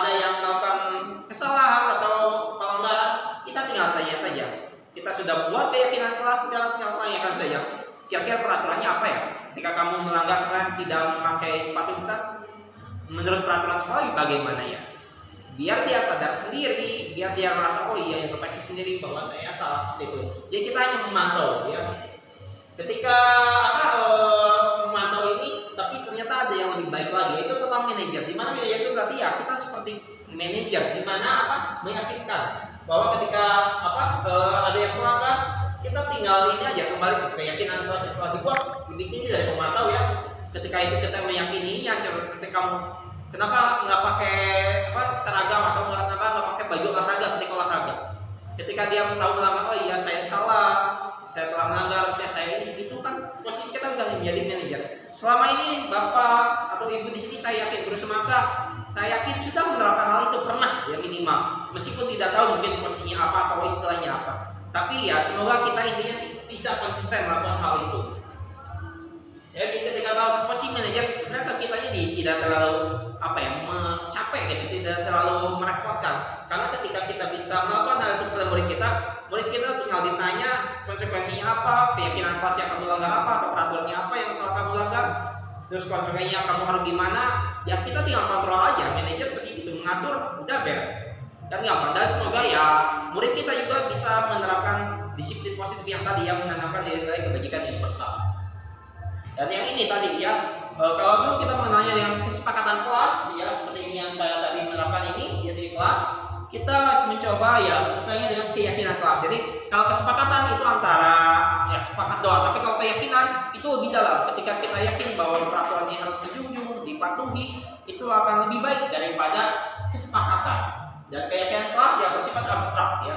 ada yang melakukan kesalahan atau pelanggaran, kita tinggal tanya saja. Kita sudah buat keyakinan kelas, tinggal tanyakan saja, kira-kira peraturannya apa ya. Ketika kamu melanggar sebenarnya tidak memakai sepatu kita, menurut peraturan sekolah bagaimana ya? Biar dia sadar sendiri, biar dia merasa oh iya, introspeksi sendiri bahwa saya salah seperti itu. Jadi kita hanya memantau ya. Ketika memantau ini, tapi ternyata ada yang lebih baik lagi, yaitu tentang manajer. Di mana manajer itu berarti ya kita seperti manajer, di mana meyakinkan bahwa ketika ada yang melanggar, kita tinggal ini aja, kembali ke keyakinan kelas yang telah dibuat lebih tinggi dari pemantau ya. Ketika itu kita meyakininya, seperti kamu kenapa nggak pakai seragam atau kenapa nggak pakai baju olahraga ketika olahraga. Ketika dia tahu melanggar, oh iya saya salah, saya telah melanggar, saya ini, itu itu kan posisi kita udah menjadi manajer. Selama ini Bapak atau Ibu di sini saya yakin guru semaksa, saya yakin sudah menerapkan hal itu pernah ya minimal. Meskipun tidak tahu mungkin posisinya apa atau istilahnya apa. Tapi ya semoga kita intinya bisa konsisten melakukan hal itu. Ya ketika kalau posisi manajer sebenarnya kitanya tidak terlalu capek gitu, tidak terlalu merepotkan. Karena ketika kita bisa melakukan hal itu pada murid kita tinggal ditanya konsekuensinya apa, keyakinan kelas yang kamu langgar apa, atau peraturannya apa yang telah kamu langgar, terus konsekuensinya kamu harus gimana, ya kita tinggal kontrol aja, manajer begitu mengatur, udah beres. Kan gampang, dan semoga ya murid kita juga bisa menerapkan disiplin positif yang tadi yang menanamkan nilai kebajikan universal. Dan yang ini tadi ya, kalau dulu kita mengenalnya dengan kesepakatan kelas ya, seperti ini yang saya tadi menerapkan ini ya di kelas, kita mencoba ya istilahnya dengan keyakinan kelas. Jadi kalau kesepakatan itu antara ya sepakat doang, tapi kalau keyakinan itu lebih dalam. Ketika kita yakin bahwa peraturannya harus dijunjung, dipatuhi, itu akan lebih baik daripada kesepakatan. Dan keyakinan kelas ya bersifat abstrak ya,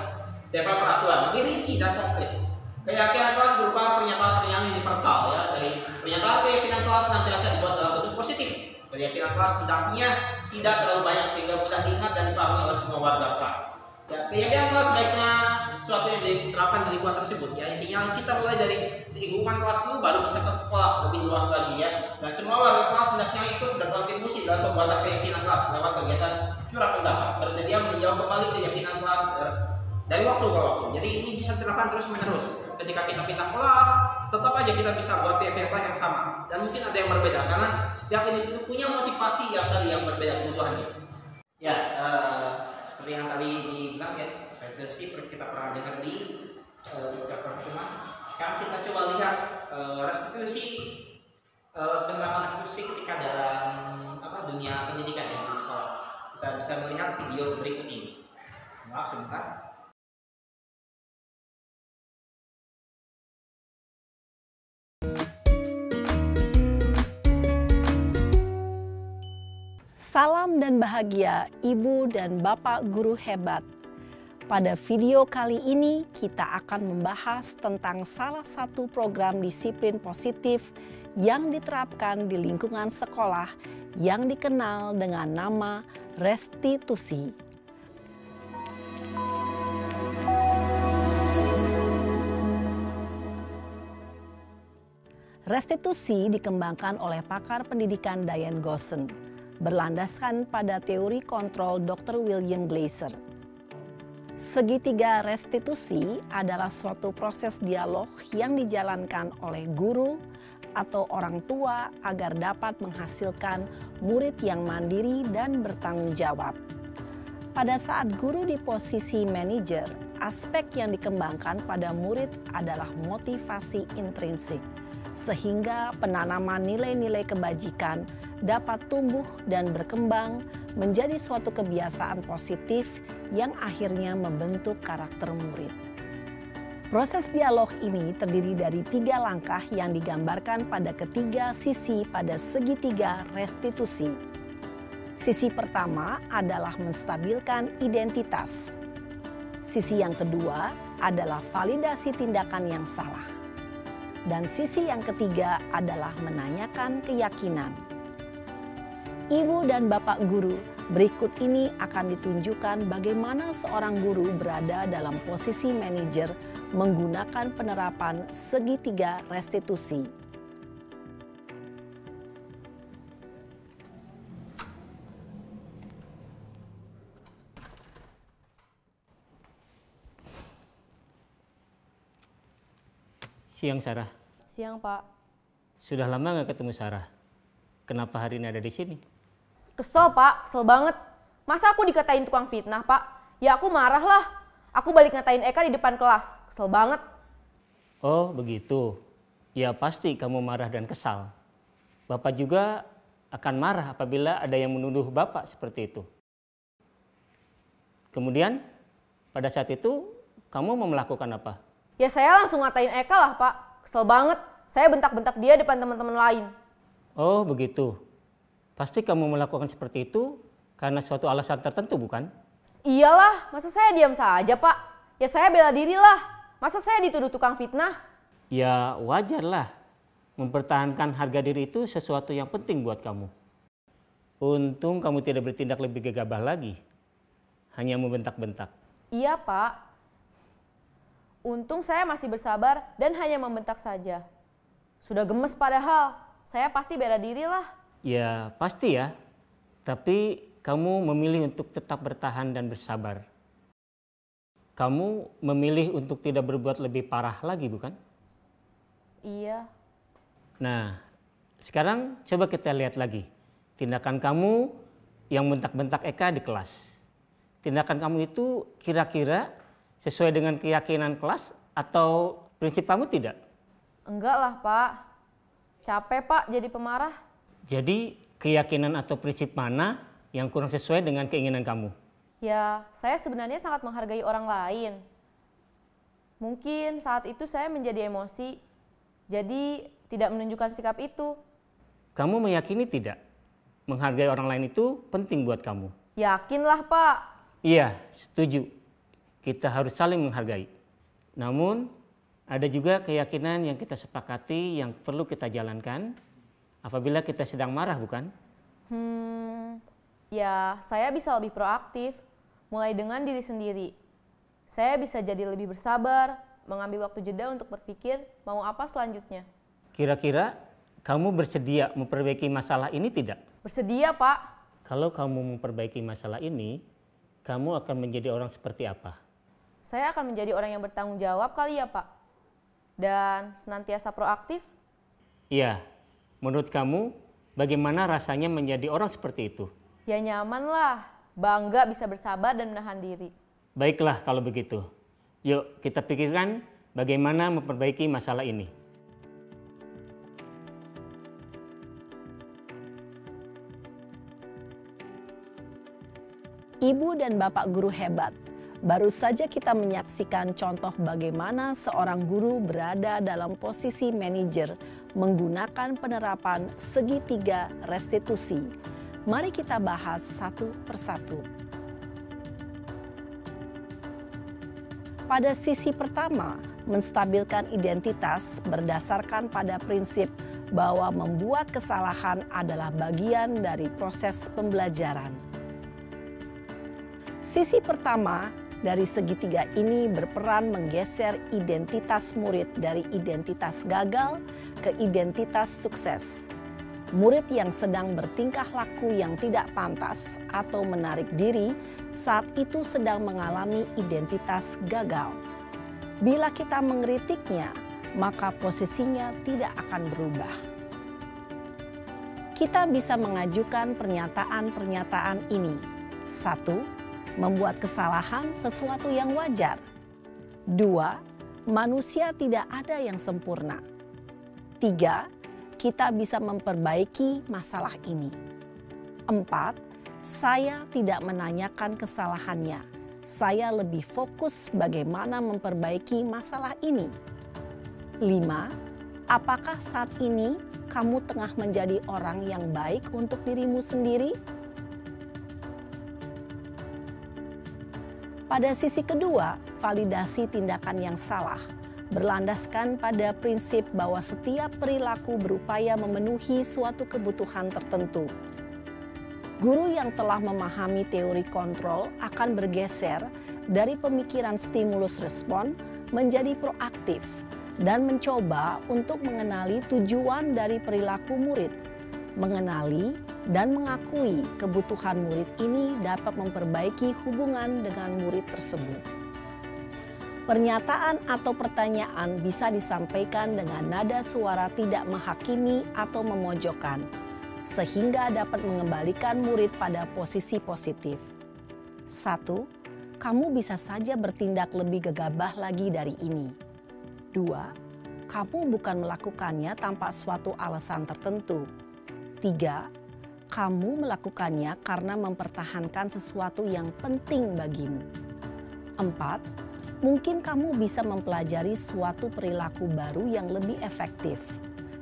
daripada peraturan, lebih rinci dan konkret. Keyakinan kelas berupa pernyataan-pernyataan universal ya, dari pernyataan keyakinan kelas senantiasa dibuat dalam bentuk positif. Keyakinan kelas hendaknya tidak terlalu banyak sehingga mudah diingat dan dipahami oleh semua warga kelas. Ya, keyakinan kelas sebaiknya sesuatu yang diterapkan di lingkungan tersebut ya. Intinya kita mulai dari lingkungan kelas dulu baru bisa ke sekolah lebih luas lagi ya. Dan semua warga kelas hendaknya ikut berkontribusi dalam pembuatan keyakinan kelas lewat kegiatan curah pendapat, bersedia meninjau kembali keyakinan kelas dari waktu ke waktu. Jadi ini bisa diterapkan terus menerus. Ketika kita pindah kelas, tetap aja kita bisa buat keyakinan kelas yang sama. Dan mungkin ada yang berbeda karena setiap individu punya motivasi yang tadi yang berbeda kebutuhannya. Ya, seperti yang tadi dibilang ya, restitusi kita pernah dengar di istilah percuma. Sekarang kita coba lihat restitusi, penerapan restitusi ketika dalam dunia pendidikan ya di sekolah. Kita bisa melihat video berikut ini. Maaf sebentar. Salam dan bahagia Ibu dan Bapak guru hebat. Pada video kali ini kita akan membahas tentang salah satu program disiplin positif yang diterapkan di lingkungan sekolah yang dikenal dengan nama restitusi. Restitusi dikembangkan oleh pakar pendidikan Diane Gosson, berlandaskan pada teori kontrol Dr. William Glasser. Segitiga restitusi adalah suatu proses dialog yang dijalankan oleh guru atau orang tua agar dapat menghasilkan murid yang mandiri dan bertanggung jawab. Pada saat guru di posisi manajer, aspek yang dikembangkan pada murid adalah motivasi intrinsik, sehingga penanaman nilai-nilai kebajikan dapat tumbuh dan berkembang menjadi suatu kebiasaan positif yang akhirnya membentuk karakter murid. Proses dialog ini terdiri dari 3 langkah yang digambarkan pada ketiga sisi pada segitiga restitusi. Sisi pertama adalah menstabilkan identitas. Sisi yang kedua adalah validasi tindakan yang salah. Dan sisi yang ketiga adalah menanyakan keyakinan. Ibu dan Bapak guru, berikut ini akan ditunjukkan bagaimana seorang guru berada dalam posisi manajer menggunakan penerapan segitiga restitusi. Siang Sarah. Siang Pak. Sudah lama nggak ketemu Sarah. Kenapa hari ini ada di sini? Kesel Pak, kesel banget. Masa aku dikatain tukang fitnah Pak? Ya aku marah lah. Aku balik ngatain Eka di depan kelas. Kesel banget. Oh begitu. Ya pasti kamu marah dan kesal. Bapak juga akan marah apabila ada yang menuduh Bapak seperti itu. Kemudian pada saat itu kamu mau melakukan apa? Ya saya langsung ngatain Eka lah Pak. Kesel banget. Saya bentak-bentak dia depan teman-teman lain. Oh begitu. Pasti kamu melakukan seperti itu karena suatu alasan tertentu bukan? Iyalah, masa saya diam saja Pak? Ya saya bela diri lah. Masa saya dituduh tukang fitnah? Ya wajarlah, mempertahankan harga diri itu sesuatu yang penting buat kamu. Untung kamu tidak bertindak lebih gegabah lagi, hanya membentak-bentak. Iya, Pak. Untung saya masih bersabar dan hanya membentak saja. Sudah gemes padahal, saya pasti bela diri lah. Ya pasti ya, tapi kamu memilih untuk tetap bertahan dan bersabar. Kamu memilih untuk tidak berbuat lebih parah lagi, bukan? Iya. Nah, sekarang coba kita lihat lagi. Tindakan kamu yang bentak-bentak Eka di kelas. Tindakan kamu itu kira-kira sesuai dengan keyakinan kelas atau prinsip kamu tidak? Enggak lah, Pak. Capek, Pak, jadi pemarah. Jadi keyakinan atau prinsip mana yang kurang sesuai dengan keinginan kamu? Ya, saya sebenarnya sangat menghargai orang lain. Mungkin saat itu saya menjadi emosi, jadi tidak menunjukkan sikap itu. Kamu meyakini tidak? Menghargai orang lain itu penting buat kamu. Yakinlah, Pak. Iya, setuju. Kita harus saling menghargai. Namun, ada juga keyakinan yang kita sepakati yang perlu kita jalankan apabila kita sedang marah, bukan? Ya, saya bisa lebih proaktif, mulai dengan diri sendiri. Saya bisa jadi lebih bersabar, mengambil waktu jeda untuk berpikir mau apa selanjutnya. Kira-kira kamu bersedia memperbaiki masalah ini tidak? Bersedia, Pak. Kalau kamu memperbaiki masalah ini, kamu akan menjadi orang seperti apa? Saya akan menjadi orang yang bertanggung jawab kali ya, Pak. Dan senantiasa proaktif. Iya, menurut kamu bagaimana rasanya menjadi orang seperti itu? Ya nyaman lah, bangga bisa bersabar dan menahan diri. Baiklah kalau begitu. Yuk kita pikirkan bagaimana memperbaiki masalah ini. Ibu dan Bapak guru hebat. Baru saja kita menyaksikan contoh bagaimana seorang guru berada dalam posisi manajer menggunakan penerapan segitiga restitusi. Mari kita bahas satu persatu. Pada sisi pertama, menstabilkan identitas berdasarkan pada prinsip bahwa membuat kesalahan adalah bagian dari proses pembelajaran. Sisi pertama dari segitiga ini berperan menggeser identitas murid dari identitas gagal ke identitas sukses. Murid yang sedang bertingkah laku yang tidak pantas atau menarik diri saat itu sedang mengalami identitas gagal. Bila kita mengkritiknya, maka posisinya tidak akan berubah. Kita bisa mengajukan pernyataan-pernyataan ini. 1. Membuat kesalahan sesuatu yang wajar. 2. Manusia tidak ada yang sempurna. 3. Kita bisa memperbaiki masalah ini. 4. Saya tidak menanyakan kesalahannya. Saya lebih fokus bagaimana memperbaiki masalah ini. 5. Apakah saat ini kamu tengah menjadi orang yang baik untuk dirimu sendiri? Pada sisi kedua, validasi tindakan yang salah berlandaskan pada prinsip bahwa setiap perilaku berupaya memenuhi suatu kebutuhan tertentu. Guru yang telah memahami teori kontrol akan bergeser dari pemikiran stimulus respon menjadi proaktif dan mencoba untuk mengenali tujuan dari perilaku murid. Mengenali dan mengakui kebutuhan murid ini dapat memperbaiki hubungan dengan murid tersebut. Pernyataan atau pertanyaan bisa disampaikan dengan nada suara tidak menghakimi atau memojokkan, sehingga dapat mengembalikan murid pada posisi positif. 1. Kamu bisa saja bertindak lebih gegabah lagi dari ini. 2. Kamu bukan melakukannya tanpa suatu alasan tertentu. 3. Kamu melakukannya karena mempertahankan sesuatu yang penting bagimu. 4. Mungkin kamu bisa mempelajari suatu perilaku baru yang lebih efektif.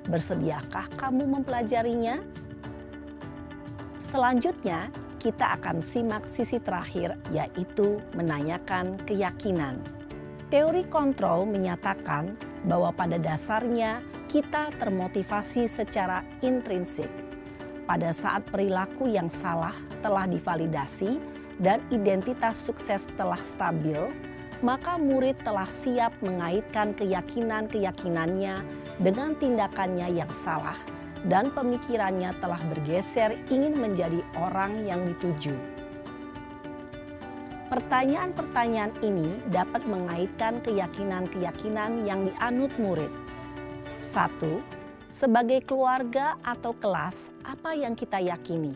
Bersediakah kamu mempelajarinya? Selanjutnya, kita akan simak sisi terakhir, yaitu menanyakan keyakinan. Teori kontrol menyatakan bahwa pada dasarnya kita termotivasi secara intrinsik. Pada saat perilaku yang salah telah divalidasi dan identitas sukses telah stabil, maka murid telah siap mengaitkan keyakinan-keyakinannya dengan tindakannya yang salah dan pemikirannya telah bergeser ingin menjadi orang yang dituju. Pertanyaan-pertanyaan ini dapat mengaitkan keyakinan-keyakinan yang dianut murid. 1. Sebagai keluarga atau kelas, apa yang kita yakini?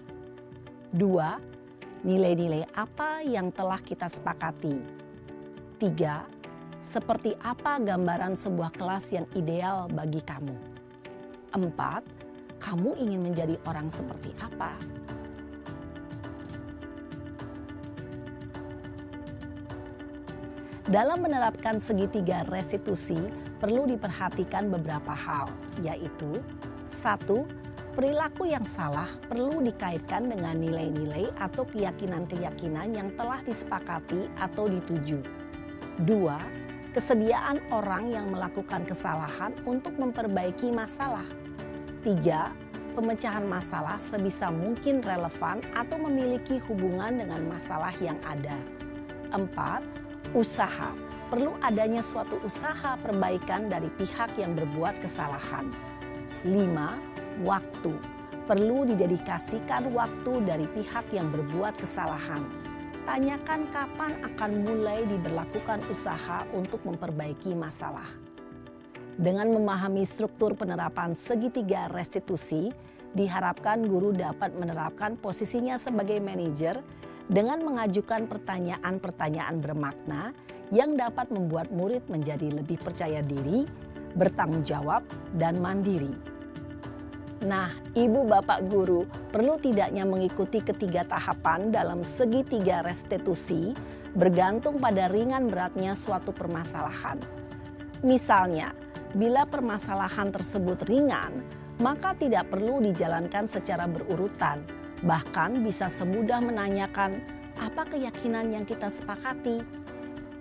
2. Nilai-nilai apa yang telah kita sepakati? 3. Seperti apa gambaran sebuah kelas yang ideal bagi kamu? 4. Kamu ingin menjadi orang seperti apa? Dalam menerapkan segitiga restitusi, perlu diperhatikan beberapa hal, yaitu 1. Perilaku yang salah perlu dikaitkan dengan nilai-nilai atau keyakinan-keyakinan yang telah disepakati atau dituju. 2. Kesediaan orang yang melakukan kesalahan untuk memperbaiki masalah. 3. Pemecahan masalah sebisa mungkin relevan atau memiliki hubungan dengan masalah yang ada. 4. Usaha. Perlu adanya suatu usaha perbaikan dari pihak yang berbuat kesalahan. 5. Waktu. Perlu didedikasikan waktu dari pihak yang berbuat kesalahan. Tanyakan kapan akan mulai diberlakukan usaha untuk memperbaiki masalah. Dengan memahami struktur penerapan segitiga restitusi, diharapkan guru dapat menerapkan posisinya sebagai manajer dengan mengajukan pertanyaan-pertanyaan bermakna yang dapat membuat murid menjadi lebih percaya diri, bertanggung jawab, dan mandiri. Nah, Ibu Bapak Guru perlu tidaknya mengikuti ketiga tahapan dalam segitiga restitusi bergantung pada ringan beratnya suatu permasalahan. Misalnya, bila permasalahan tersebut ringan, maka tidak perlu dijalankan secara berurutan. Bahkan bisa semudah menanyakan apa keyakinan yang kita sepakati.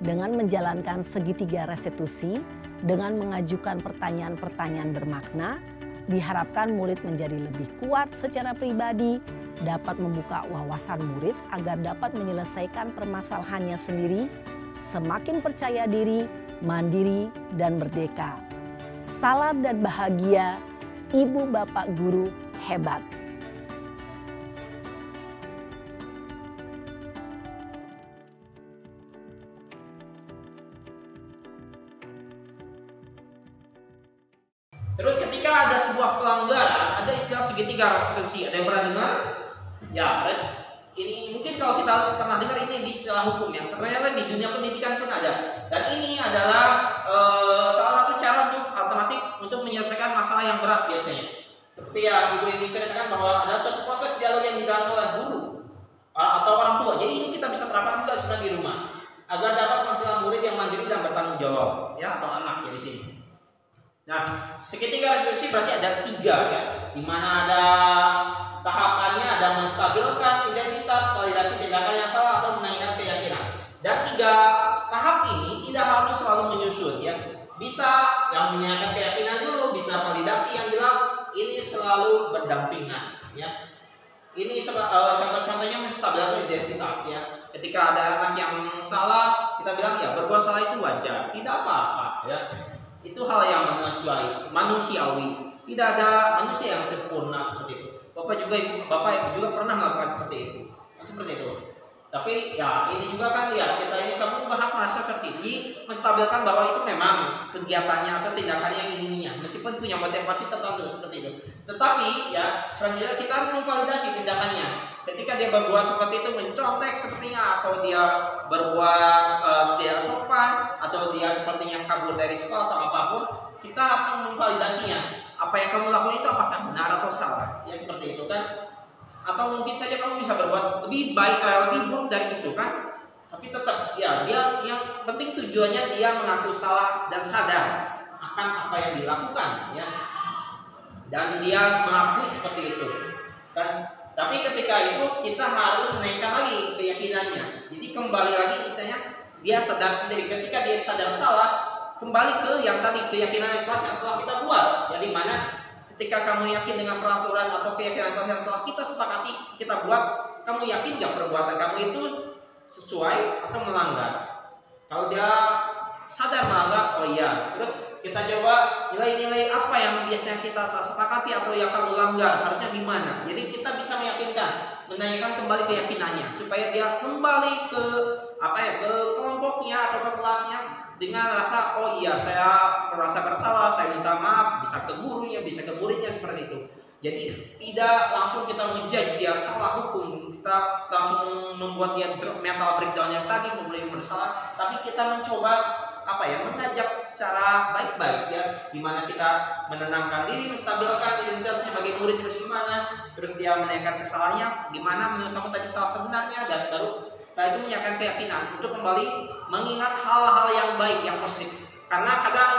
Dengan menjalankan segitiga restitusi, dengan mengajukan pertanyaan-pertanyaan bermakna, diharapkan murid menjadi lebih kuat secara pribadi, dapat membuka wawasan murid agar dapat menyelesaikan permasalahannya sendiri, semakin percaya diri, mandiri, dan merdeka. Salam dan bahagia, Ibu Bapak Guru hebat. Terus ketika ada sebuah pelanggaran, ada istilah segitiga restitusi. Ada yang pernah dengar? Ya, ini mungkin kalau kita pernah dengar ini di istilah hukum ya. Ternyata di dunia pendidikan pun ada. Dan ini adalah salah satu cara untuk alternatif untuk menyelesaikan masalah yang berat biasanya. Seperti yang Ibu ini ceritakan bahwa ada suatu proses dialog yang dilakukan oleh guru atau orang tua. Jadi ini kita bisa terapkan juga sebenarnya di rumah agar dapat menghasilkan murid yang mandiri dan bertanggung jawab, ya, atau anak ya di sini. Nah, segitiga restitusi berarti ada 3 ya, di mana ada tahapannya, ada menstabilkan identitas, validasi tindakan yang salah atau menaikkan keyakinan. Dan 3 tahap ini tidak harus selalu menyusun ya. Bisa yang menaikkan keyakinan dulu, bisa validasi yang jelas. Ini selalu berdampingan ya. Ini contoh-contohnya menstabilkan identitas ya. Ketika ada anak yang salah, kita bilang ya berbuat salah itu wajar, tidak apa-apa ya. Itu hal yang manusiawi. Tidak ada manusia yang sempurna seperti itu. Bapak juga pernah melakukan seperti itu. Seperti itu. Tapi ya ini juga kan lihat kita ini kamu berhak merasa seperti ini, menstabilkan bahwa itu memang kegiatannya atau tindakannya yang ilmiah, meskipun punya motivasi tertentu seperti itu. Tetapi ya selanjutnya kita harus memvalidasi tindakannya. Ketika dia berbuat seperti itu, mencontek sepertinya, atau dia berbuat tidak sopan, atau dia sepertinya kabur dari sekolah atau apapun, kita harus memvalidasinya. Apa yang kamu lakukan itu apakah benar atau salah? Ya seperti itu kan. Atau mungkin saja kamu bisa berbuat lebih baik, lebih buruk dari itu kan. Tapi tetap ya dia yang penting tujuannya dia mengaku salah dan sadar akan apa yang dilakukan ya. Dan dia mengakui seperti itu kan. Tapi ketika itu kita harus menaikkan lagi keyakinannya. Jadi kembali lagi istilahnya dia sadar sendiri. Ketika dia sadar salah, kembali ke yang tadi, keyakinan kelas yang telah kita buat. Jadi mana ketika kamu yakin dengan peraturan atau keyakinan kelas yang telah kita sepakati, kita buat, kamu yakin gak perbuatan kamu itu sesuai atau melanggar? Kalau dia sadar melanggar, oh iya. Terus kita coba nilai-nilai apa yang biasanya kita tak sepakati atau yang kamu langgar, harusnya gimana? Jadi kita bisa meyakinkan, menanyakan kembali keyakinannya supaya dia kembali ke ke kelompoknya atau ke kelasnya dengan rasa, oh iya saya merasa bersalah, saya minta maaf, bisa ke gurunya, bisa ke muridnya, seperti itu. Jadi tidak langsung kita menjudge dia salah hukum, kita langsung membuat dia mental breakdown yang tadi, memulai bersalah, tapi kita mencoba mengajak secara baik-baik ya, dimana kita menenangkan diri, menstabilkan identitasnya bagi murid terus gimana, terus dia menanyakan kesalahannya, gimana menurut kamu tadi salah sebenarnya, dan baru setelah itu menyatakan keyakinan untuk kembali mengingat hal-hal yang baik, yang positif. Karena kadang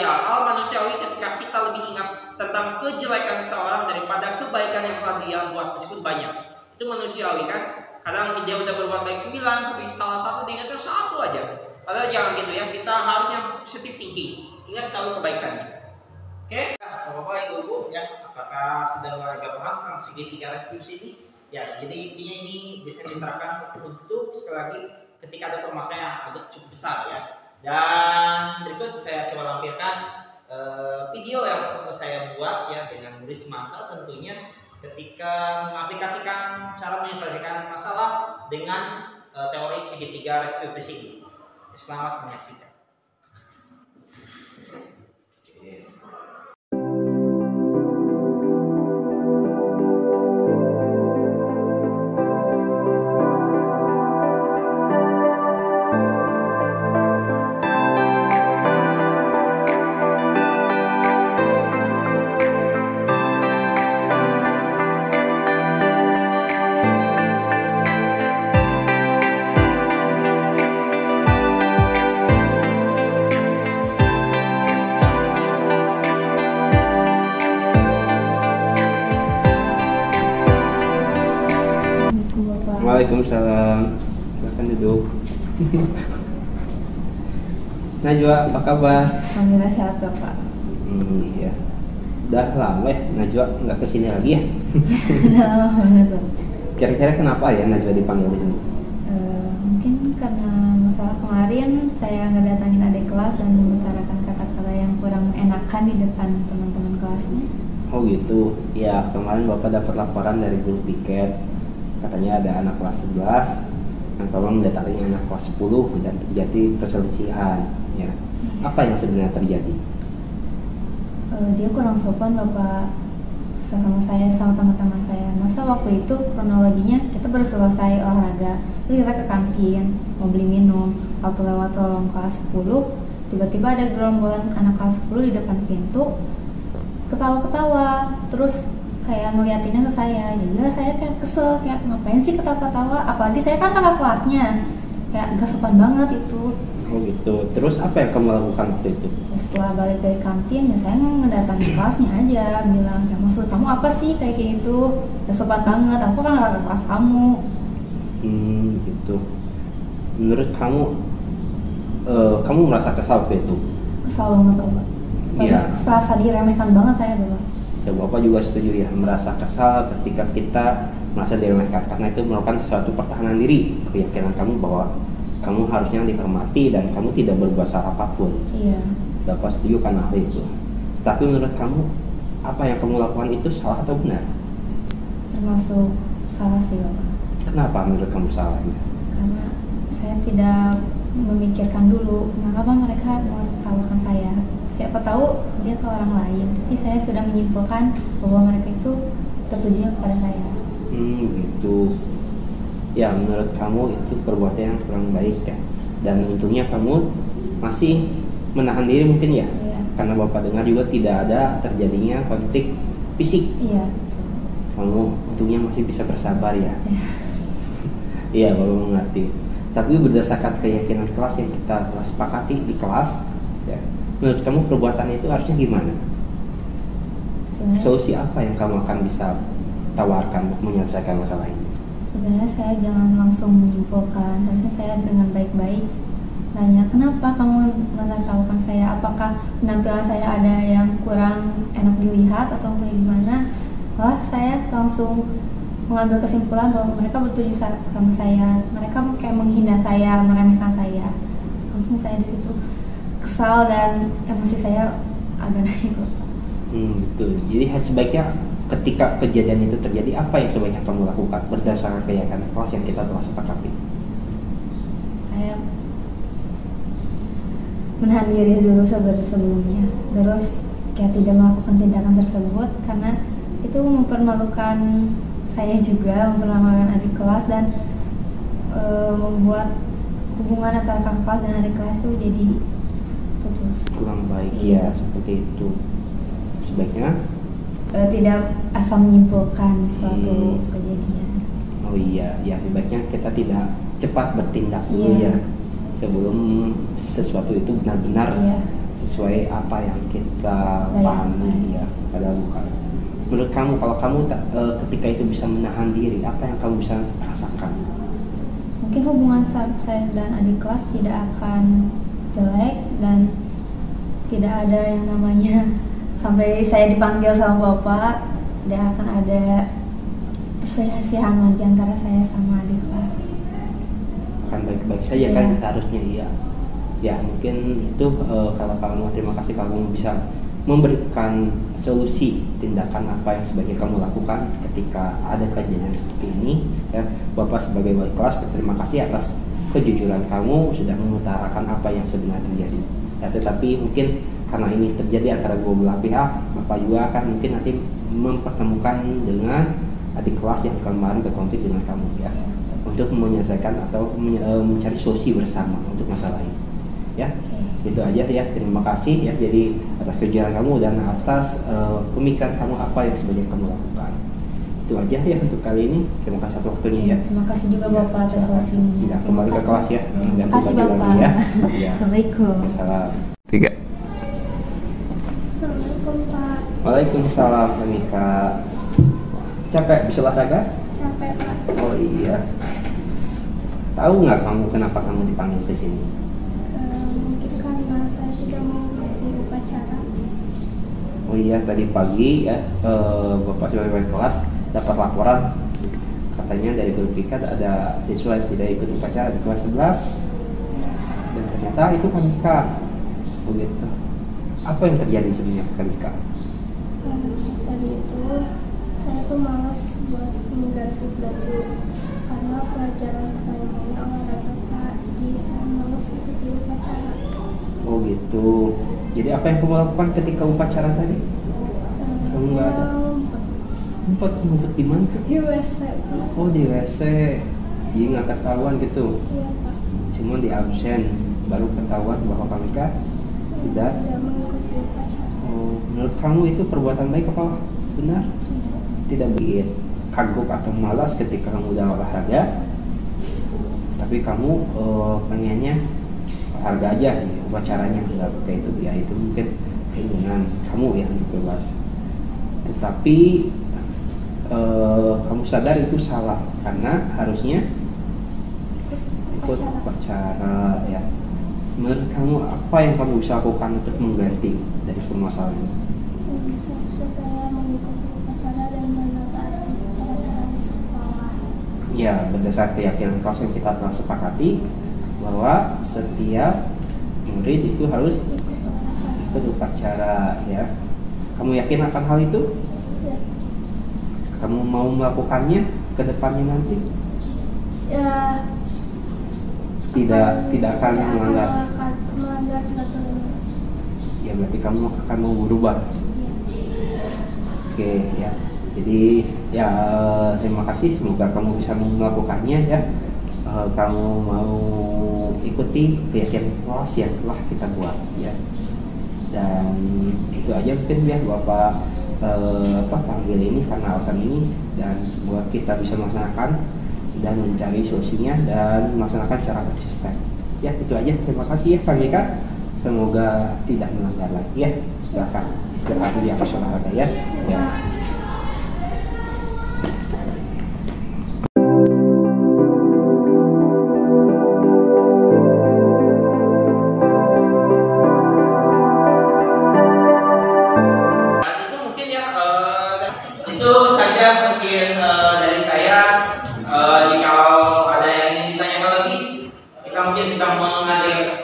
hal manusiawi ketika kita lebih ingat tentang kejelekan seseorang daripada kebaikan yang telah dia buat meskipun banyak, itu manusiawi kan. Kadang dia udah berbuat baik 9, tapi salah satu diingatnya 1 aja. Padahal jangan gitu ya, kita harusnya positive thinking, ingat kalau kebaikannya. Oke, Bapak Ibu ya, apakah sudah agak paham tentang segitiga restitusi ini? Ya, jadi intinya ini bisa diterapkan untuk sekali lagi ketika ada permasalahan yang agak cukup besar ya. Dan berikut saya coba lampirkan video yang saya buat ya dengan Risma tentunya ketika mengaplikasikan cara menyelesaikan masalah dengan teori segitiga restitusi ini. Selamat menyaksikan. Waalaikumsalam. Silakan duduk. Najwa, apa kabar? Alhamdulillah sehat Bapak. Iya. Udah lama ya Najwa nggak kesini lagi ya? Udah lama banget Bapak. Kira-kira kenapa ya Najwa dipanggil di sini? Mungkin karena masalah kemarin saya nggak datangin adik kelas dan mengutarakan kata-kata yang kurang enakan di depan teman-teman kelasnya. Oh gitu. Ya kemarin Bapak dapat laporan dari guru piket. Katanya ada anak kelas 11 yang tolong mendatangi anak kelas 10 dan terjadi perselisihan ya. Apa yang sebenarnya terjadi? Dia kurang sopan Bapak sama saya, sama teman-teman saya. Masa waktu itu kronologinya kita baru selesai olahraga, terus kita ke kantin mau beli minum. Waktu lewat lorong kelas 10 tiba-tiba ada gerombolan anak kelas 10 di depan pintu ketawa-ketawa, terus kayak ngeliatinnya ke saya. Jadi saya kayak kesel, kayak ngapain sih ketawa-ketawa, apalagi saya kan kakak kelasnya, kayak gak sopan banget itu. Oh gitu. Terus apa yang kamu lakukan waktu itu? Setelah balik dari kantin ya saya ngedatangi kelasnya aja, bilang ya maksud kamu apa sih kayak gitu, gak sopan banget, aku kan kakak kelas kamu. Gitu. Menurut kamu kamu merasa kesal waktu itu? Kesal banget Bapak. Iya. Serasa diremehkan banget saya Bapak. Ya, Bapak juga setuju ya, merasa kesal ketika kita merasa diremehkan karena itu merupakan suatu pertahanan diri, keyakinan kamu bahwa kamu harusnya dihormati dan kamu tidak berbuat salah apapun. Iya. Bapak setuju kan hal itu. Tapi menurut kamu apa yang kamu lakukan itu salah atau benar? Termasuk salah sih Bapak. Kenapa menurut kamu salahnya? Karena saya tidak memikirkan dulu mengapa mereka mau tertawakan saya. Siapa tahu dia ke orang lain, tapi saya sudah menyimpulkan bahwa mereka itu tertujunya kepada saya. Gitu. Ya menurut kamu itu perbuatan yang kurang baik ya. Dan untungnya kamu masih menahan diri mungkin ya. Iya. Karena Bapak dengar juga tidak ada terjadinya konflik fisik. Iya. Kamu untungnya masih bisa bersabar ya. Iya Bapak mengerti. Tapi berdasarkan keyakinan kelas yang kita telah sepakati di kelas ya, menurut kamu perbuatan itu harusnya gimana? Solusi apa yang kamu akan bisa tawarkan untuk menyelesaikan masalah ini? Sebenarnya saya jangan langsung menyimpulkan, harusnya saya dengan baik-baik nanya, kenapa kamu menertawakan saya? Apakah penampilan saya ada yang kurang enak dilihat atau kayak gimana? Wah, saya langsung mengambil kesimpulan bahwa mereka bertujuh sama saya. Mereka kayak menghina saya, meremehkan saya. Langsung saya di situ kesal dan emosi saya agak naik. Betul. Jadi sebaiknya ketika kejadian itu terjadi, apa yang sebaiknya kamu lakukan berdasarkan keyakinan kelas yang kita telah sepakati? Saya menahan diri dulu sebelumnya, terus kayak tidak melakukan tindakan tersebut karena itu mempermalukan saya juga, mempermalukan adik kelas dan membuat hubungan antara kakak kelas dan adik kelas itu jadi putus. Kurang baik. Iya. Ya, seperti itu. Sebaiknya tidak asal menyimpulkan suatu kejadian. Oh iya, ya sebaiknya kita tidak cepat bertindak dulu ya, sebelum sesuatu itu benar-benar sesuai apa yang kita pahami ya. Padahal bukan. Menurut kamu, kalau kamu ketika itu bisa menahan diri, apa yang kamu bisa rasakan? Mungkin hubungan saya dan adik kelas tidak akan jelek dan tidak ada yang namanya sampai saya dipanggil sama bapak, tidak akan ada perselisihan lagi antara saya sama adik kelas. Akan baik-baik saja kan harusnya. Iya. Ya mungkin itu kalau kamu, terima kasih kamu bisa memberikan solusi tindakan apa yang sebaiknya kamu lakukan ketika ada kejadian seperti ini ya. Bapak sebagai wali kelas berterima kasih atas kejujuran kamu sudah mengutarakan apa yang sebenarnya terjadi ya. Tetapi mungkin karena ini terjadi antara dua belah pihak, Bapak juga akan mungkin nanti mempertemukan dengan adik kelas yang kemarin berkonflik dengan kamu ya, untuk menyelesaikan atau mencari solusi bersama untuk masalah ini ya. Itu aja ya, terima kasih ya jadi atas kejujuran kamu dan atas pemikiran kamu apa yang sebaiknya kamu lakukan. Itu aja ya untuk kali ini. Terima kasih atas waktunya ya. Terima kasih juga Bapak atas solusinya. Tidak, kembali ke kelas ya. Terima kasih Bapak ya. Assalamualaikum. Salam. 3. Assalamualaikum Pak. Waalaikumsalam Anika. Capek bisa olahraga? Capek Pak. Oh iya. Tahu nggak kamu kenapa kamu dipanggil ke sini? Mungkin karena saya tidak mau di upacara. Oh iya, tadi pagi ya Bapak sebagai wali kelas dapat laporan katanya dari guru piket ada siswa yang tidak ikut upacara di kelas 11 dan ternyata itu Kanika. Begitu. Apa yang terjadi sebenarnya Kanika? Tadi itu saya tuh malas buat mengganti baju karena pelajaran pertamanya olahraga Pak, jadi saya malas ikut di upacara. Oh gitu. Jadi apa yang kamu lakukan ketika upacara tadi? Kamu nggak ada? Ngumpet di mana? Di WC Pak. Oh di WC. Jadi nggak ketahuan gitu? Iya Pak. Cuma di absen baru ketahuan bahwa Kanika tidak mengikuti upacara. Oh, menurut kamu itu perbuatan baik apa benar? Tidak bikin kagok atau malas ketika kamu udah olahraga, tapi kamu pengennya olahraga aja ya, upacaranya nggak kayak itu ya, itu mungkin keinginan kamu ya untuk bebas. Tetapi kamu sadar itu salah karena harusnya ikut upacara ya. Menurut kamu apa yang kamu bisa lakukan untuk mengganti dari permasalahan ini? Bisa saya mengikuti upacara dan menaati peraturan di sekolah. Ya, berdasarkan keyakinan kelas yang kita telah sepakati bahwa setiap murid itu harus ikut upacara ya. Kamu yakin akan hal itu? Ya. Kamu mau melakukannya ke depannya nanti? Ya. Tidak akan melanggar peraturan. Ya berarti kamu akan mau berubah. Oke ya. Jadi ya terima kasih, semoga kamu bisa melakukannya ya. Kamu mau ikuti keyakinan kelas yang telah kita buat ya. Dan itu aja mungkin ya Bapak panggil ini karena alasan ini, dan semoga kita bisa melaksanakan dan mencari solusinya dan melaksanakan secara konsisten. Ya itu aja, terima kasih ya Kak Mika. Semoga tidak melanggar lagi ya. Silakan istirahat di atas olahraga ya. Itu saja mungkin dari saya. Jikalau ada yang ingin ditanyakan lagi, kita mungkin bisa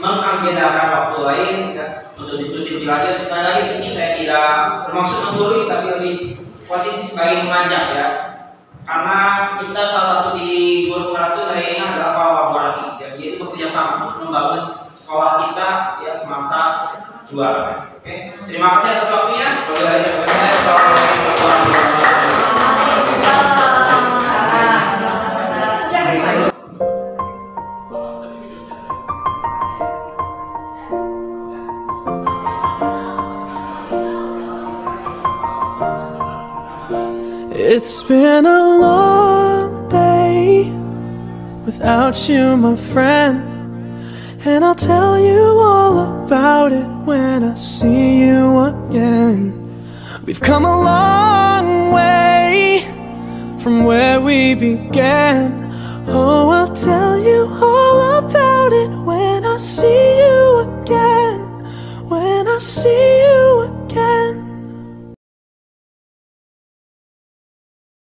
mengagendakan waktu lain ya, untuk diskusi lebih lanjut. Sekali lagi di sini saya tidak bermaksud menggurui, tapi lebih posisi sebagai mengajak ya. Karena kita salah satu di Guru Penggerak itu nilainya adalah kolaboratif ya, yaitu bekerja sama untuk membangun sekolah kita ya semasa juara. Oke, terima kasih atas waktunya. Assalamualaikum warahmatullahi wabarakatuh. It's been a long day without you, my friend, and I'll tell you all about it when I see you again. We've come a long way from where we began. Oh, I'll tell you all about it when